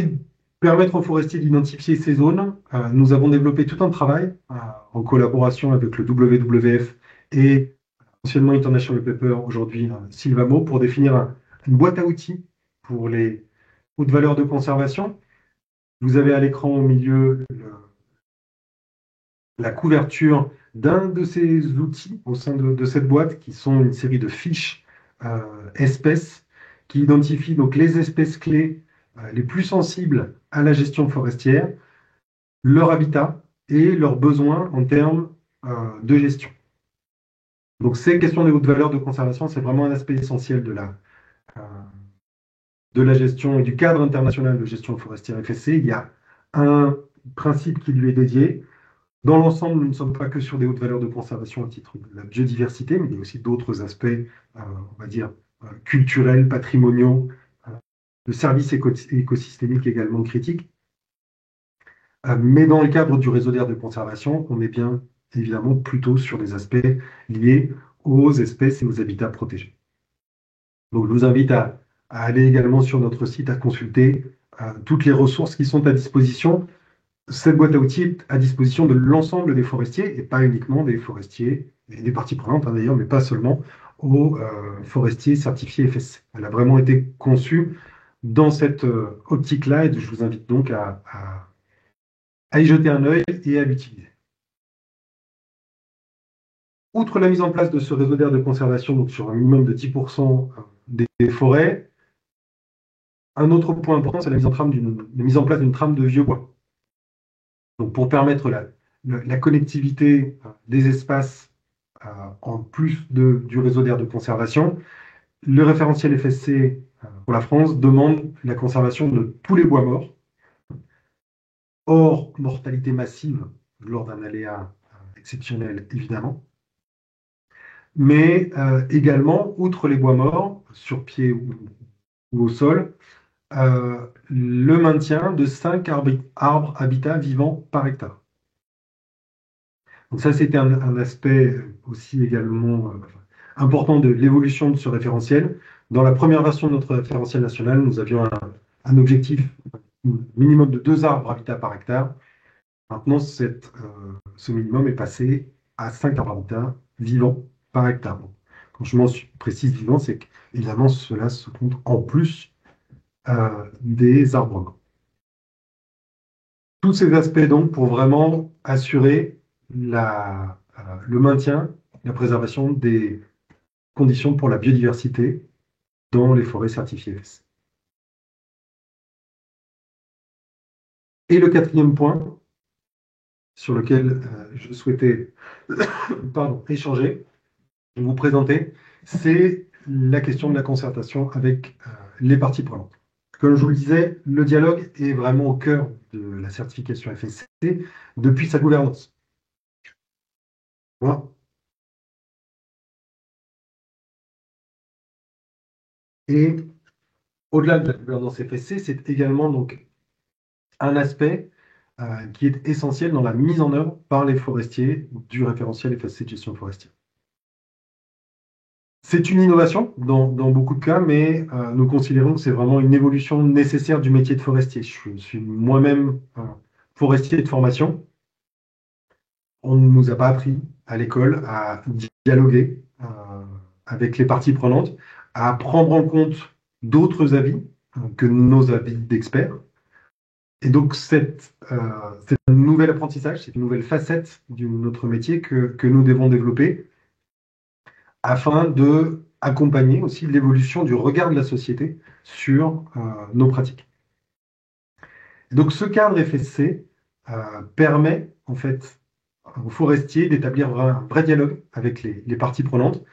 permettre aux forestiers d'identifier ces zones, nous avons développé tout un travail en collaboration avec le WWF et anciennement International Paper, aujourd'hui Sylvamo, pour définir une boîte à outils pour les hautes valeurs de conservation. Vous avez à l'écran au milieu la couverture d'un de ces outils au sein de cette boîte, qui sont une série de fiches espèces qui identifient donc les espèces clés les plus sensibles à la gestion forestière, leur habitat et leurs besoins en termes de gestion. Donc ces questions des hautes valeurs de conservation, c'est vraiment un aspect essentiel de la gestion et du cadre international de gestion forestière FSC. Il y a un principe qui lui est dédié. Dans l'ensemble, nous ne sommes pas que sur des hautes valeurs de conservation à titre de la biodiversité, mais il y a aussi d'autres aspects, on va dire, culturels, patrimoniaux, de services écosystémiques également critiques. Mais dans le cadre du réseau d'aire de conservation, on est bien évidemment plutôt sur des aspects liés aux espèces et aux habitats protégés. Donc je vous invite à aller également sur notre site, à consulter toutes les ressources qui sont à disposition. Cette boîte à outils est à disposition de l'ensemble des forestiers, et pas uniquement des forestiers et des parties prenantes d'ailleurs, mais pas seulement aux forestiers certifiés FSC. Elle a vraiment été conçue dans cette optique-là, et je vous invite donc à y jeter un œil et à l'utiliser. Outre la mise en place de ce réseau d'aire de conservation, donc sur un minimum de 10% des forêts, un autre point important, c'est la mise en place d'une trame de vieux bois. Donc pour permettre la connectivité des espaces en plus du réseau d'aire de conservation, le référentiel FSC pour la France demande la conservation de tous les bois morts, hors mortalité massive lors d'un aléa exceptionnel évidemment, mais également, outre les bois morts, sur pied ou au sol, le maintien de 5 arbres habitats vivants par hectare. Donc ça, c'était un aspect aussi également important de l'évolution de ce référentiel. Dans la première version de notre référentiel national, nous avions un objectif minimum de 2 arbres habitats par hectare. Maintenant, ce minimum est passé à 5 arbres habitats vivants par hectare. Donc, quand je précise vivant, c'est qu'évidemment, cela se compte en plus des arbres. Tous ces aspects, donc, pour vraiment assurer le maintien, la préservation des conditions pour la biodiversité dans les forêts certifiées FSC. Et le quatrième point sur lequel je souhaitais échanger, vous présenter, c'est la question de la concertation avec les parties prenantes. Comme je vous le disais, le dialogue est vraiment au cœur de la certification FSC depuis sa gouvernance. Voilà. Et au-delà de la gouvernance FSC, c'est également donc un aspect qui est essentiel dans la mise en œuvre par les forestiers du référentiel FSC de gestion forestière. C'est une innovation dans beaucoup de cas, mais nous considérons que c'est vraiment une évolution nécessaire du métier de forestier. Je suis moi-même forestier de formation. On ne nous a pas appris à l'école à dialoguer avec les parties prenantes, à prendre en compte d'autres avis que nos avis d'experts. Et donc, c'est un nouvel apprentissage, c'est une nouvelle facette de notre métier que nous devons développer afin de accompagner aussi l'évolution du regard de la société sur nos pratiques. Et donc, ce cadre FSC permet en fait aux forestiers d'établir un vrai dialogue avec les parties prenantes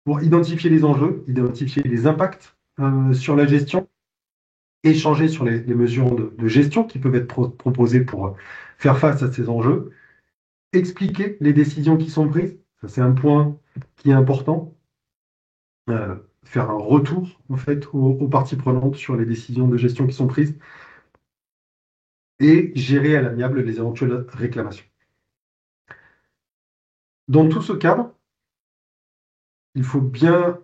pour identifier les enjeux, identifier les impacts sur la gestion, échanger sur les mesures de gestion qui peuvent être proposées pour faire face à ces enjeux, expliquer les décisions qui sont prises, ça c'est un point qui est important, faire un retour en fait aux parties prenantes sur les décisions de gestion qui sont prises et gérer à l'amiable les éventuelles réclamations. Dans tout ce cadre, il faut bien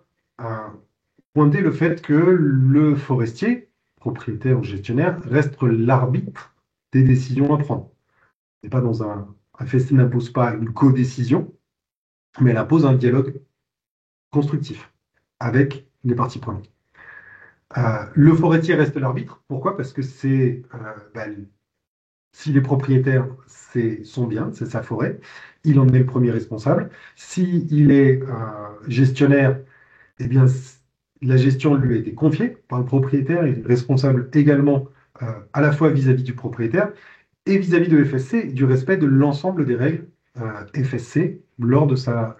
pointer le fait que le forestier, propriétaire ou gestionnaire, reste l'arbitre des décisions à prendre. n'est pas dans un FSC n'impose pas une codécision, mais elle impose un dialogue constructif avec les parties prenantes. Le forestier reste l'arbitre. Pourquoi? Parce que s'il est propriétaire, c'est son bien, c'est sa forêt. Il en est le premier responsable. S'il est gestionnaire, eh bien, la gestion lui a été confiée par le propriétaire. Il est responsable également à la fois vis-à-vis du propriétaire et vis-à-vis de FSC, du respect de l'ensemble des règles FSC lors de sa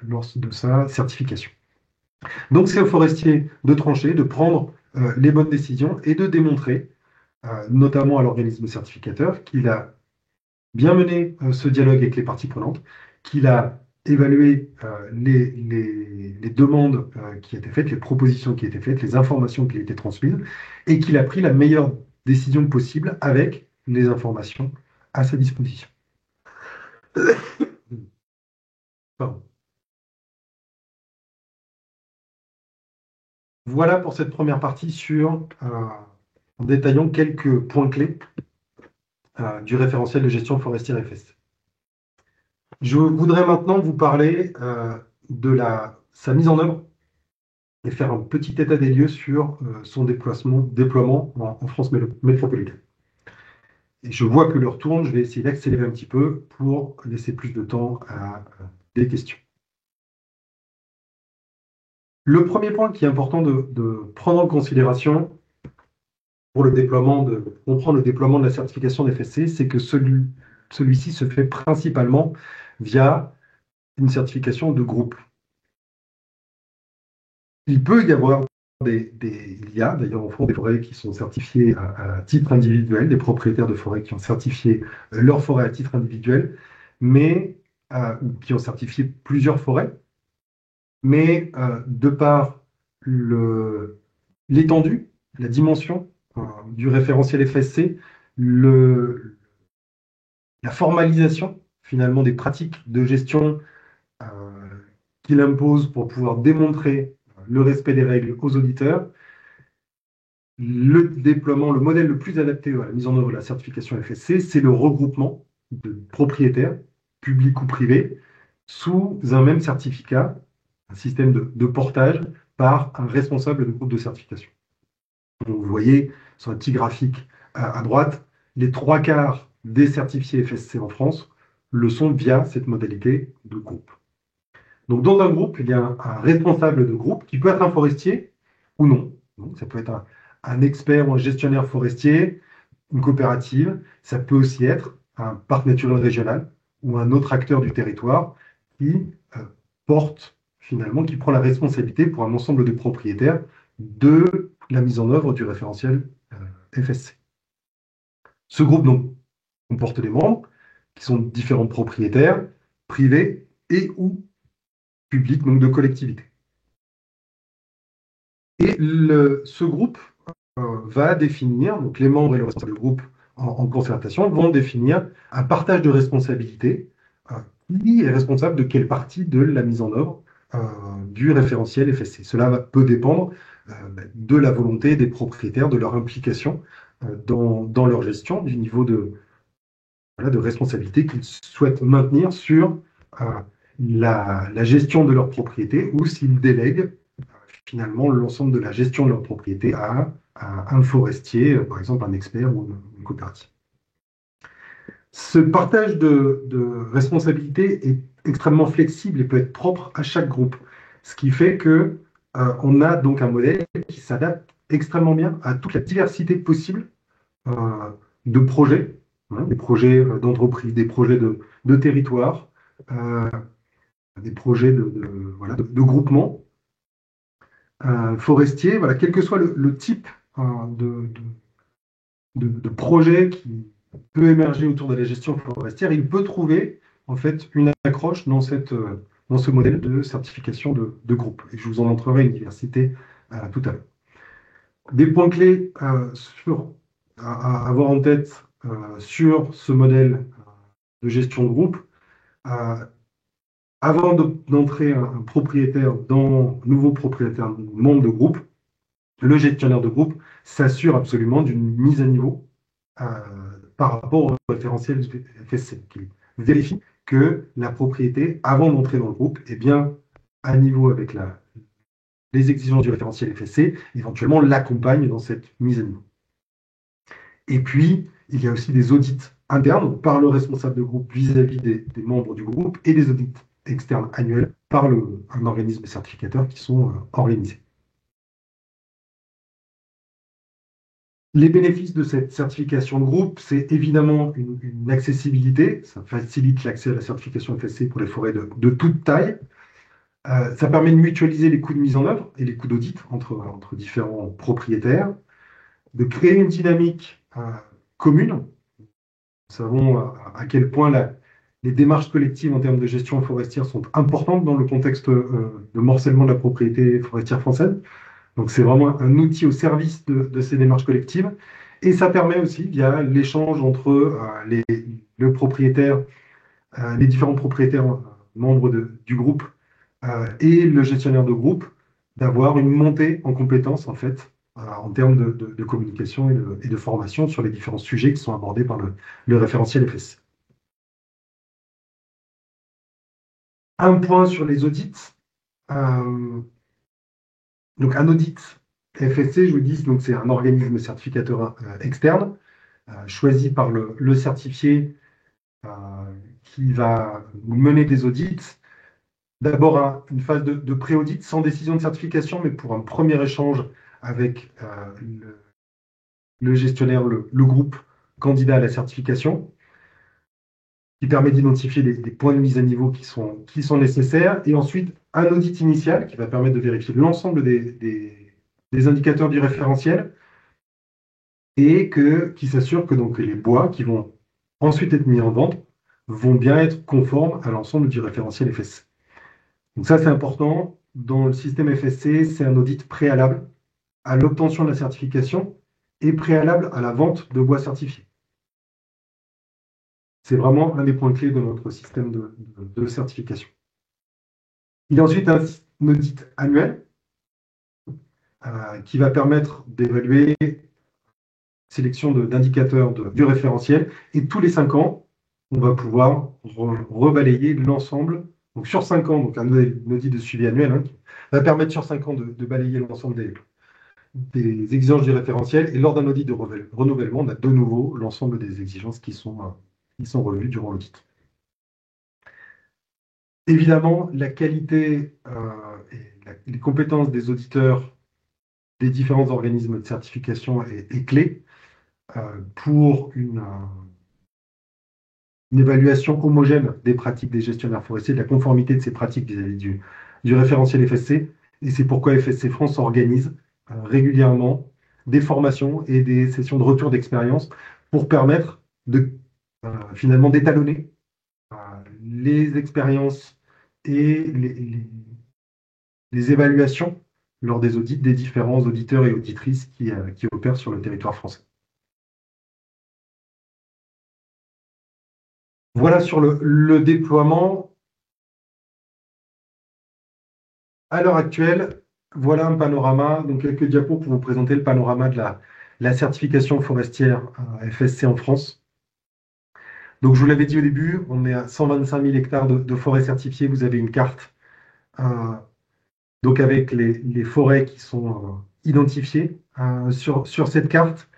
certification. Donc c'est au forestier de trancher, de prendre les bonnes décisions et de démontrer, notamment à l'organisme certificateur, qu'il a bien mené ce dialogue avec les parties prenantes, qu'il a évalué les demandes qui étaient faites, les propositions qui étaient faites, les informations qui étaient transmises, et qu'il a pris la meilleure décision possible avec les informations à sa disposition. Pardon. Voilà pour cette première partie en détaillant quelques points clés du référentiel de gestion forestière FSC. Je voudrais maintenant vous parler de sa mise en œuvre et faire un petit état des lieux sur son déploiement en France métropolitaine. Et je vois que l'heure tourne, je vais essayer d'accélérer un petit peu pour laisser plus de temps à des questions. Le premier point qui est important de prendre en considération pour comprendre le déploiement de la certification d'FSC, c'est que celui-ci se fait principalement via une certification de groupe. Il peut y avoir il y a d'ailleurs en France des forêts qui sont certifiées à titre individuel, des propriétaires de forêts qui ont certifié leur forêt à titre individuel, mais qui ont certifié plusieurs forêts, mais de par l'étendue, la dimension du référentiel FSC, la formalisation finalement des pratiques de gestion qu'il impose pour pouvoir démontrer le respect des règles aux auditeurs, le déploiement, le modèle le plus adapté à la mise en œuvre de la certification FSC, c'est le regroupement de propriétaires, publics ou privés, sous un même certificat, un système de portage par un responsable de groupe de certification. Donc, vous voyez sur un petit graphique à droite, les 3/4 des certifiés FSC en France le sont via cette modalité de groupe. Donc, dans un groupe, il y a un responsable de groupe qui peut être un forestier ou non. Donc, ça peut être un expert ou un gestionnaire forestier, une coopérative. Ça peut aussi être un parc naturel régional ou un autre acteur du territoire qui qui prend la responsabilité pour un ensemble de propriétaires de la mise en œuvre du référentiel FSC. Ce groupe donc comporte des membres qui sont différents propriétaires, privés et ou publics, donc de collectivités. Et ce groupe va définir, donc les membres et le responsable du groupe en concertation vont définir un partage de responsabilités qui est responsable de quelle partie de la mise en œuvre du référentiel FSC. Cela peut dépendre de la volonté des propriétaires, de leur implication dans leur gestion, du niveau de responsabilité qu'ils souhaitent maintenir sur la gestion de leur propriété ou s'ils délèguent finalement l'ensemble de la gestion de leur propriété à un forestier, par exemple un expert ou une coopérative. Ce partage de responsabilité est extrêmement flexible et peut être propre à chaque groupe, ce qui fait que on a donc un modèle qui s'adapte extrêmement bien à toute la diversité possible de projets, des projets d'entreprise, des projets de territoire, des projets de groupement forestier, quel que soit le type de projet qui peut émerger autour de la gestion forestière, il peut trouver en fait une accroche dans ce modèle de certification de groupe. Et je vous en montrerai une diversité tout à l'heure. Des points clés à avoir en tête sur ce modèle de gestion de groupe. avant d'entrer un propriétaire nouveau propriétaire, membre de groupe, le gestionnaire de groupe s'assure absolument d'une mise à niveau euh, par rapport au référentiel FSC. Il vérifie que la propriété, avant d'entrer dans le groupe, est bien à niveau avec les exigences du référentiel FSC, éventuellement l'accompagne dans cette mise à niveau. Et puis, il y a aussi des audits internes par le responsable de groupe vis-à-vis des membres du groupe et des audits externes annuels par un organisme certificateur qui sont organisés. Les bénéfices de cette certification de groupe, c'est évidemment une accessibilité. Ça facilite l'accès à la certification FSC pour les forêts de toute taille. Ça permet de mutualiser les coûts de mise en œuvre et les coûts d'audit entre différents propriétaires, de créer une dynamique commune. Nous savons à quel point les démarches collectives en termes de gestion forestière sont importantes dans le contexte de morcellement de la propriété forestière française. Donc c'est vraiment un outil au service de ces démarches collectives. Et ça permet aussi, via l'échange entre le propriétaire, les différents propriétaires membres du groupe et le gestionnaire de groupe, d'avoir une montée en compétences en fait en termes de communication et de formation sur les différents sujets qui sont abordés par le référentiel FSC. Un point sur les audits. Donc un audit FSC, je vous dis, donc c'est un organisme certificateur externe choisi par le certifié euh, qui va mener des audits. D'abord une phase de pré-audit sans décision de certification, mais pour un premier échange avec le gestionnaire, le groupe candidat à la certification, qui permet d'identifier des points de mise à niveau qui sont nécessaires, et ensuite un audit initial qui va permettre de vérifier l'ensemble des indicateurs du référentiel et qui s'assure que donc les bois qui vont ensuite être mis en vente vont bien être conformes à l'ensemble du référentiel FSC. Donc ça, c'est important. Dans le système FSC, c'est un audit préalable à l'obtention de la certification et préalable à la vente de bois certifiés. C'est vraiment un des points clés de notre système de certification. Il y a ensuite un audit annuel qui va permettre d'évaluer la sélection d'indicateurs du référentiel. Et tous les 5 ans, on va pouvoir rebalayer l'ensemble. Donc sur 5 ans, donc un audit de suivi annuel qui va permettre sur 5 ans de balayer l'ensemble des exigences du référentiel. Et lors d'un audit de renouvellement, on a de nouveau l'ensemble des exigences qui sont revues durant l'audit. Évidemment, la qualité et les compétences des auditeurs des différents organismes de certification est clé pour une évaluation homogène des pratiques des gestionnaires forestiers, de la conformité de ces pratiques vis-à-vis du référentiel FSC. Et c'est pourquoi FSC France organise régulièrement des formations et des sessions de retour d'expérience pour permettre finalement d'étalonner les expériences et les évaluations lors des audits des différents auditeurs et auditrices qui opèrent sur le territoire français. Voilà sur le déploiement. À l'heure actuelle, voilà un panorama, donc quelques diapos pour vous présenter le panorama de la certification forestière FSC en France. Donc je vous l'avais dit au début, on est à 125 000 hectares de forêts certifiées. Vous avez une carte donc avec les forêts qui sont identifiées. Sur cette carte,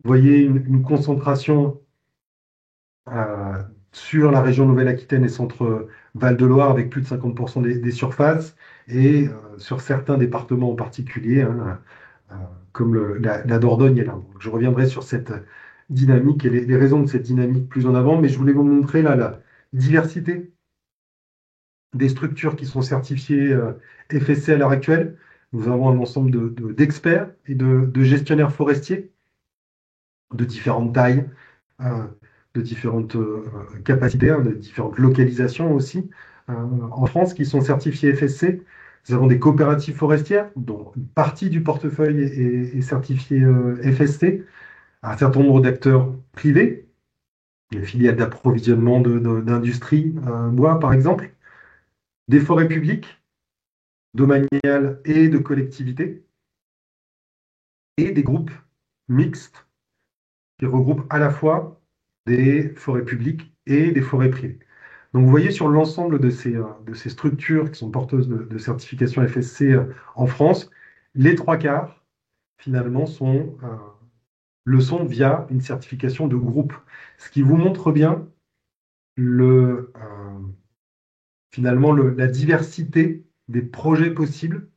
vous voyez une concentration sur la région Nouvelle-Aquitaine et Centre-Val de Loire avec plus de 50% des surfaces et sur certains départements en particulier, comme la Dordogne et l'Indre. Je reviendrai sur cette dynamique et les raisons de cette dynamique plus en avant, mais je voulais vous montrer là la diversité des structures qui sont certifiées FSC à l'heure actuelle. Nous avons un ensemble d'experts et de gestionnaires forestiers de différentes tailles, de différentes capacités, de différentes localisations aussi en France qui sont certifiées FSC. Nous avons des coopératives forestières dont une partie du portefeuille est certifiée FSC, un certain nombre d'acteurs privés, les filiales d'approvisionnement d'industrie bois par exemple, des forêts publiques, domaniales et de collectivités, et des groupes mixtes qui regroupent à la fois des forêts publiques et des forêts privées. Donc vous voyez sur l'ensemble de ces structures qui sont porteuses de certification FSC en France, les trois quarts finalement le sont via une certification de groupe. Ce qui vous montre bien finalement la diversité des projets possibles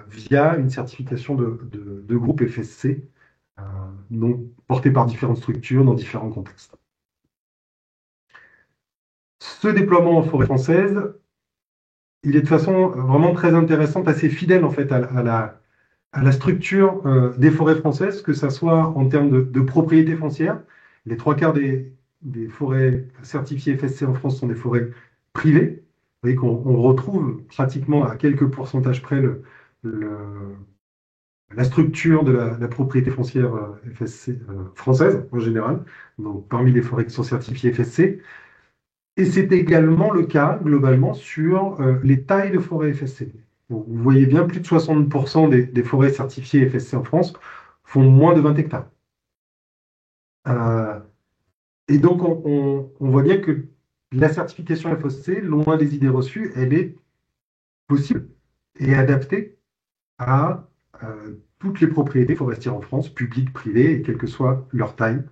via une certification de groupe FSC, donc portée par différentes structures dans différents contextes. Ce déploiement en forêt française, il est de façon vraiment très intéressante, assez fidèle en fait à la structure des forêts françaises, que ce soit en termes de propriété foncière. Les trois quarts des forêts certifiées FSC en France sont des forêts privées. Vous voyez qu'on retrouve pratiquement à quelques pourcentages près la structure de la propriété foncière FSC française en général, donc parmi les forêts qui sont certifiées FSC. Et c'est également le cas globalement sur les tailles de forêts FSC. Vous voyez bien, plus de 60% des forêts certifiées FSC en France font moins de 20 hectares. Et donc, on voit bien que la certification FSC, loin des idées reçues, elle est possible et adaptée à toutes les propriétés forestières en France, publiques, privées, et quelle que soit leur taille,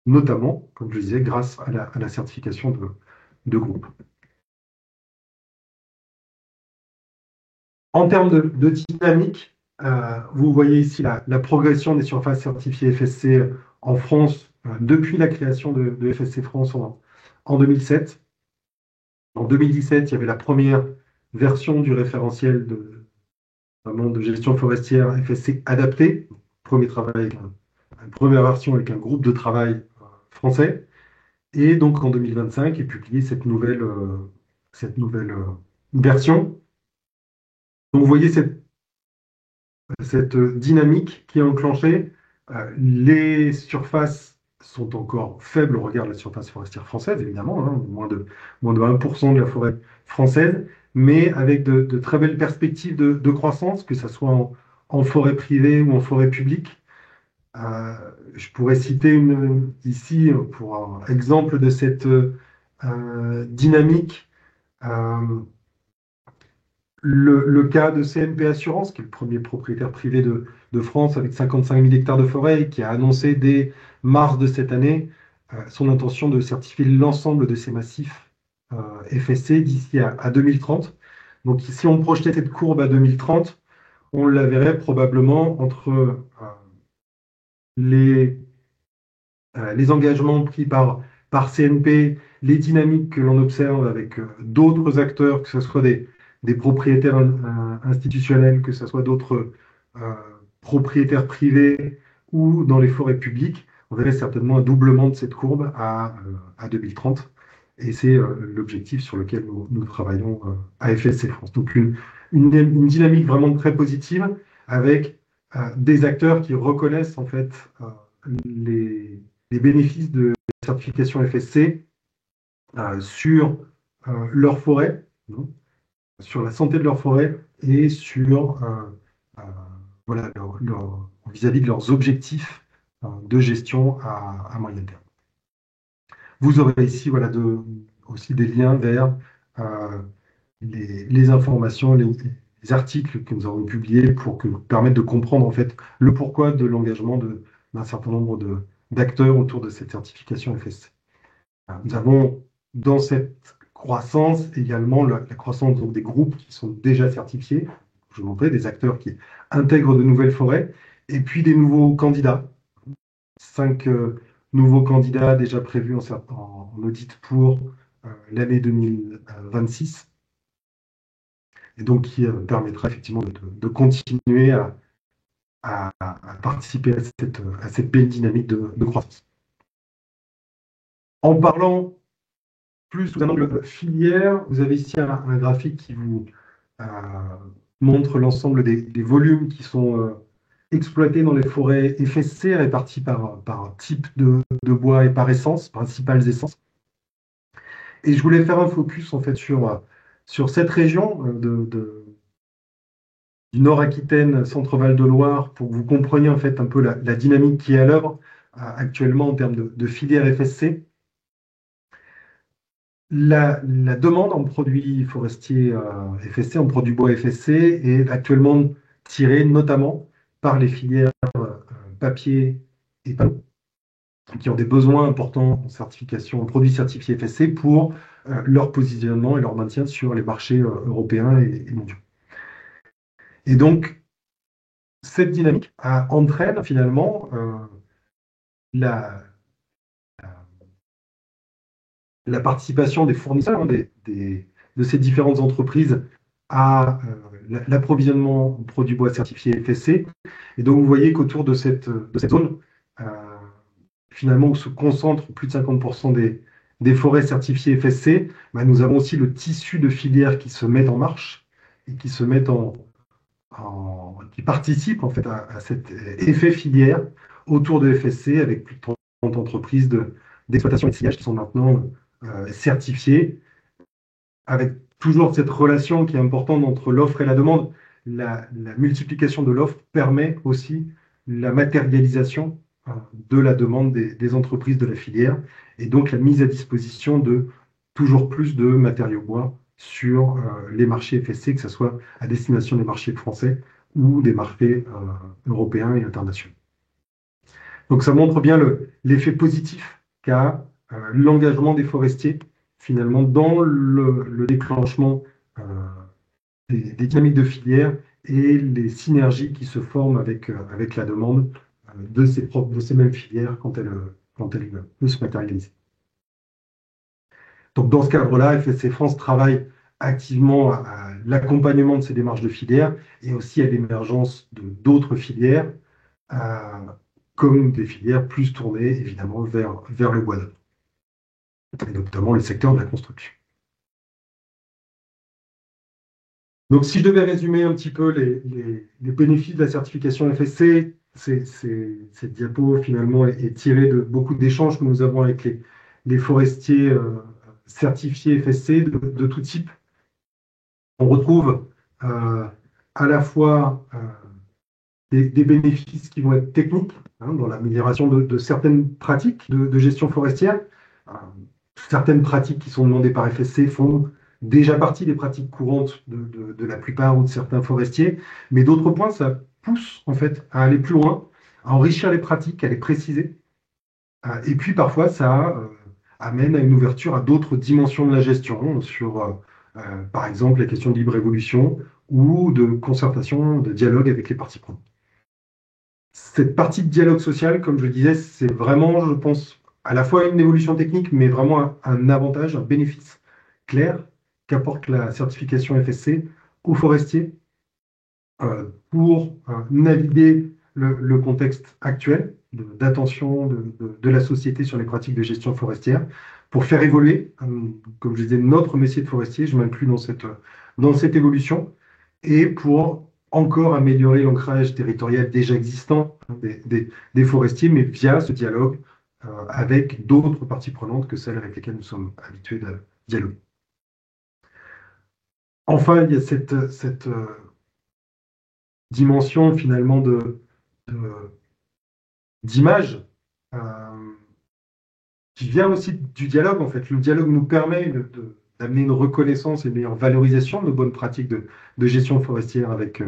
notamment, comme je disais, grâce à la certification de groupe. En termes de dynamique, vous voyez ici la progression des surfaces certifiées FSC en France depuis la création de FSC France en 2007. En 2017, il y avait la première version du référentiel de gestion forestière FSC adapté. Premier travail une première version avec un groupe de travail français. Et donc en 2025 est publiée cette nouvelle version. Donc vous voyez cette dynamique qui est enclenchée. Les surfaces sont encore faibles au regard de la surface forestière française, évidemment, hein, moins de 1% de la forêt française, mais avec de très belles perspectives de croissance, que ce soit en forêt privée ou en forêt publique. Je pourrais citer ici, pour un exemple de cette dynamique, le cas de CNP Assurance, qui est le premier propriétaire privé de France avec 55 000 hectares de forêt, qui a annoncé dès mars de cette année son intention de certifier l'ensemble de ses massifs FSC d'ici à 2030. Donc si on projetait cette courbe à 2030, on la verrait probablement entre les engagements pris par CNP, les dynamiques que l'on observe avec d'autres acteurs, que ce soit des propriétaires institutionnels, que ce soit d'autres propriétaires privés ou dans les forêts publiques, on verrait certainement un doublement de cette courbe à 2030. Et c'est l'objectif sur lequel nous travaillons à FSC France. Donc une dynamique vraiment très positive avec des acteurs qui reconnaissent en fait les bénéfices de la certification FSC sur leur forêt, sur la santé de leur forêt et sur voilà, vis-à-vis de leurs objectifs de gestion à moyen terme. Vous aurez ici voilà, aussi des liens vers les informations, les articles que nous avons publiés pour permettre de comprendre en fait le pourquoi de l'engagement d'un certain nombre d'acteurs autour de cette certification FSC. Nous avons dans cette croissance également la croissance donc, des groupes qui sont déjà certifiés, je vous montrais, des acteurs qui intègrent de nouvelles forêts, et puis des nouveaux candidats. 5 nouveaux candidats déjà prévus en audit pour l'année 2026, et donc qui permettra effectivement de continuer à participer à cette belle dynamique de croissance. En parlant plus sous un angle filière, vous avez ici un graphique qui vous montre l'ensemble des volumes qui sont exploités dans les forêts FSC, répartis par type de bois et par essence, principales essences. Et je voulais faire un focus en fait sur sur cette région du Nord-Aquitaine, Centre-Val de Loire, pour que vous compreniez en fait un peu la dynamique qui est à l'œuvre actuellement en termes de filière FSC. La demande en produits forestiers FSC, en produits bois FSC, est actuellement tirée notamment par les filières papier et panneaux, qui ont des besoins importants en certification, en produits certifiés FSC pour leur positionnement et leur maintien sur les marchés européens et mondiaux. Et donc, cette dynamique entraîne finalement la, la participation des fournisseurs, de ces différentes entreprises à l'approvisionnement en produits bois certifiés FSC. Et donc, vous voyez qu'autour de cette zone, euh, finalement, où se concentrent plus de 50% des forêts certifiées FSC, bah, nous avons aussi le tissu de filières qui se met en marche et qui se mettent qui participent en fait à cet effet filière autour de FSC avec plus de 30 entreprises d'exploitation et de sillage qui sont maintenant certifiées, avec toujours cette relation qui est importante entre l'offre et la demande. La multiplication de l'offre permet aussi la matérialisation de la demande des entreprises de la filière et donc la mise à disposition de toujours plus de matériaux bois sur les marchés FSC, que ce soit à destination des marchés français ou des marchés européens et internationaux. Donc ça montre bien l'effet positif qu'a l'engagement des forestiers finalement dans le déclenchement des dynamiques de filière et les synergies qui se forment avec la demande de ces mêmes filières quand elles peuvent se matérialiser. Donc dans ce cadre-là, FSC France travaille activement à l'accompagnement de ces démarches de filière et aussi à l'émergence d'autres filières, comme des filières plus tournées évidemment vers le bois d'œuvre, et notamment le secteur de la construction. Donc, si je devais résumer un petit peu les bénéfices de la certification FSC, cette diapo finalement est tirée de beaucoup d'échanges que nous avons avec les forestiers certifiés FSC de tout type. On retrouve à la fois des bénéfices qui vont être techniques, hein, dans l'amélioration de certaines pratiques de gestion forestière. Euh, Certaines pratiques qui sont demandées par FSC font déjà partie des pratiques courantes de la plupart ou de certains forestiers, mais d'autres points, ça pousse en fait à aller plus loin, à enrichir les pratiques, à les préciser. Et puis parfois, ça amène à une ouverture à d'autres dimensions de la gestion, sur par exemple la question de libre évolution ou de concertation, de dialogue avec les parties prenantes. Cette partie de dialogue social, comme je le disais, c'est vraiment, je pense, à la fois une évolution technique, mais vraiment un avantage, un bénéfice clair qu'apporte la certification FSC aux forestiers pour naviguer le contexte actuel d'attention de la société sur les pratiques de gestion forestière, pour faire évoluer, comme je disais, notre métier de forestier, je m'inclus dans cette évolution, et pour encore améliorer l'ancrage territorial déjà existant des forestiers, mais via ce dialogue avec d'autres parties prenantes que celles avec lesquelles nous sommes habitués de dialoguer. Enfin, il y a cette dimension finalement d'image qui vient aussi du dialogue, en fait. Le dialogue nous permet d'amener une reconnaissance et une meilleure valorisation de nos bonnes pratiques de gestion forestière avec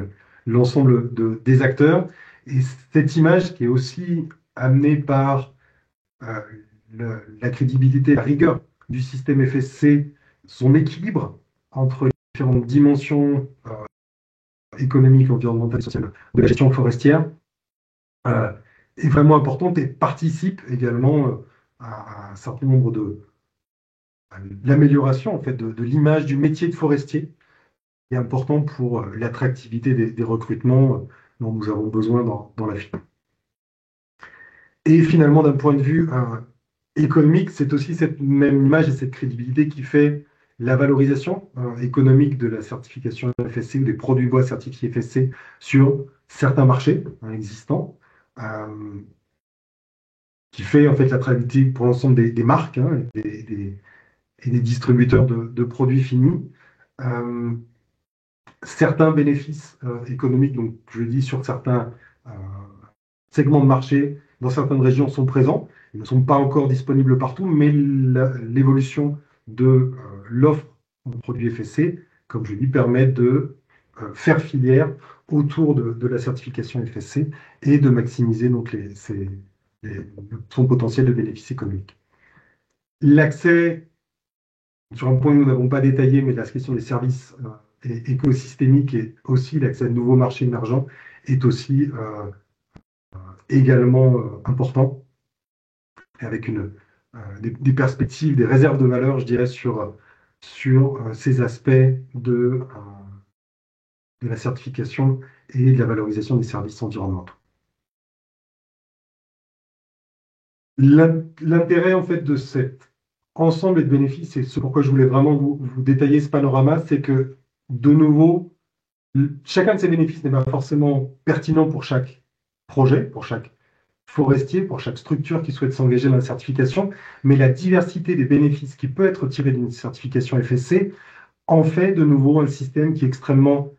l'ensemble des acteurs. Et cette image qui est aussi amenée par euh, la crédibilité, la rigueur du système FSC, son équilibre entre les différentes dimensions économiques, environnementales et sociales de la gestion forestière, euh, est vraiment importante et participe également à un certain nombre à l'amélioration en fait, de l'image du métier de forestier, qui est important pour l'attractivité des recrutements dont nous avons besoin dans la filière. Et finalement, d'un point de vue économique, c'est aussi cette même image et cette crédibilité qui fait la valorisation économique de la certification FSC ou des produits bois certifiés FSC sur certains marchés existants, qui fait en fait l'attractivité pour l'ensemble des marques, hein, et des distributeurs de produits finis, Certains bénéfices économiques, donc je le dis sur certains euh, segments de marché, dans certaines régions sont présents. Ils ne sont pas encore disponibles partout, mais l'évolution de l'offre en produits FSC, comme je dis, permet de faire filière autour de la certification FSC et de maximiser donc son potentiel de bénéfices économiques. L'accès, sur un point que nous n'avons pas détaillé, mais la question des services écosystémiques et aussi l'accès à de nouveaux marchés émergents est aussi également important, avec des perspectives, des réserves de valeur, je dirais, sur ces aspects de la certification et de la valorisation des services environnementaux. L'intérêt en fait de cet ensemble de bénéfices, et c'est pourquoi je voulais vraiment vous détailler ce panorama, c'est que de nouveau, chacun de ces bénéfices n'est pas forcément pertinent pour chaque projet, pour chaque forestier, pour chaque structure qui souhaite s'engager dans la certification, mais la diversité des bénéfices qui peut être tirée d'une certification FSC en fait de nouveau un système qui est extrêmement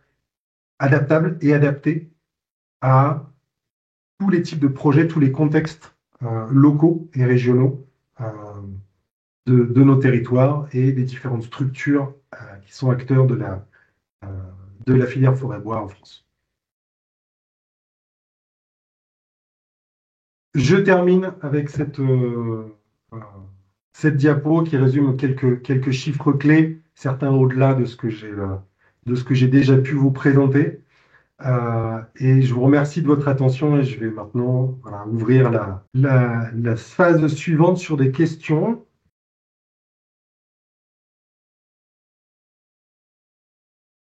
adaptable et adapté à tous les types de projets, tous les contextes locaux et régionaux de nos territoires et des différentes structures qui sont acteurs de la filière forêt-bois en France. Je termine avec cette diapo qui résume quelques chiffres clés, certains au-delà de ce que j'ai déjà pu vous présenter. Et je vous remercie de votre attention et je vais maintenant ouvrir la phase suivante sur des questions.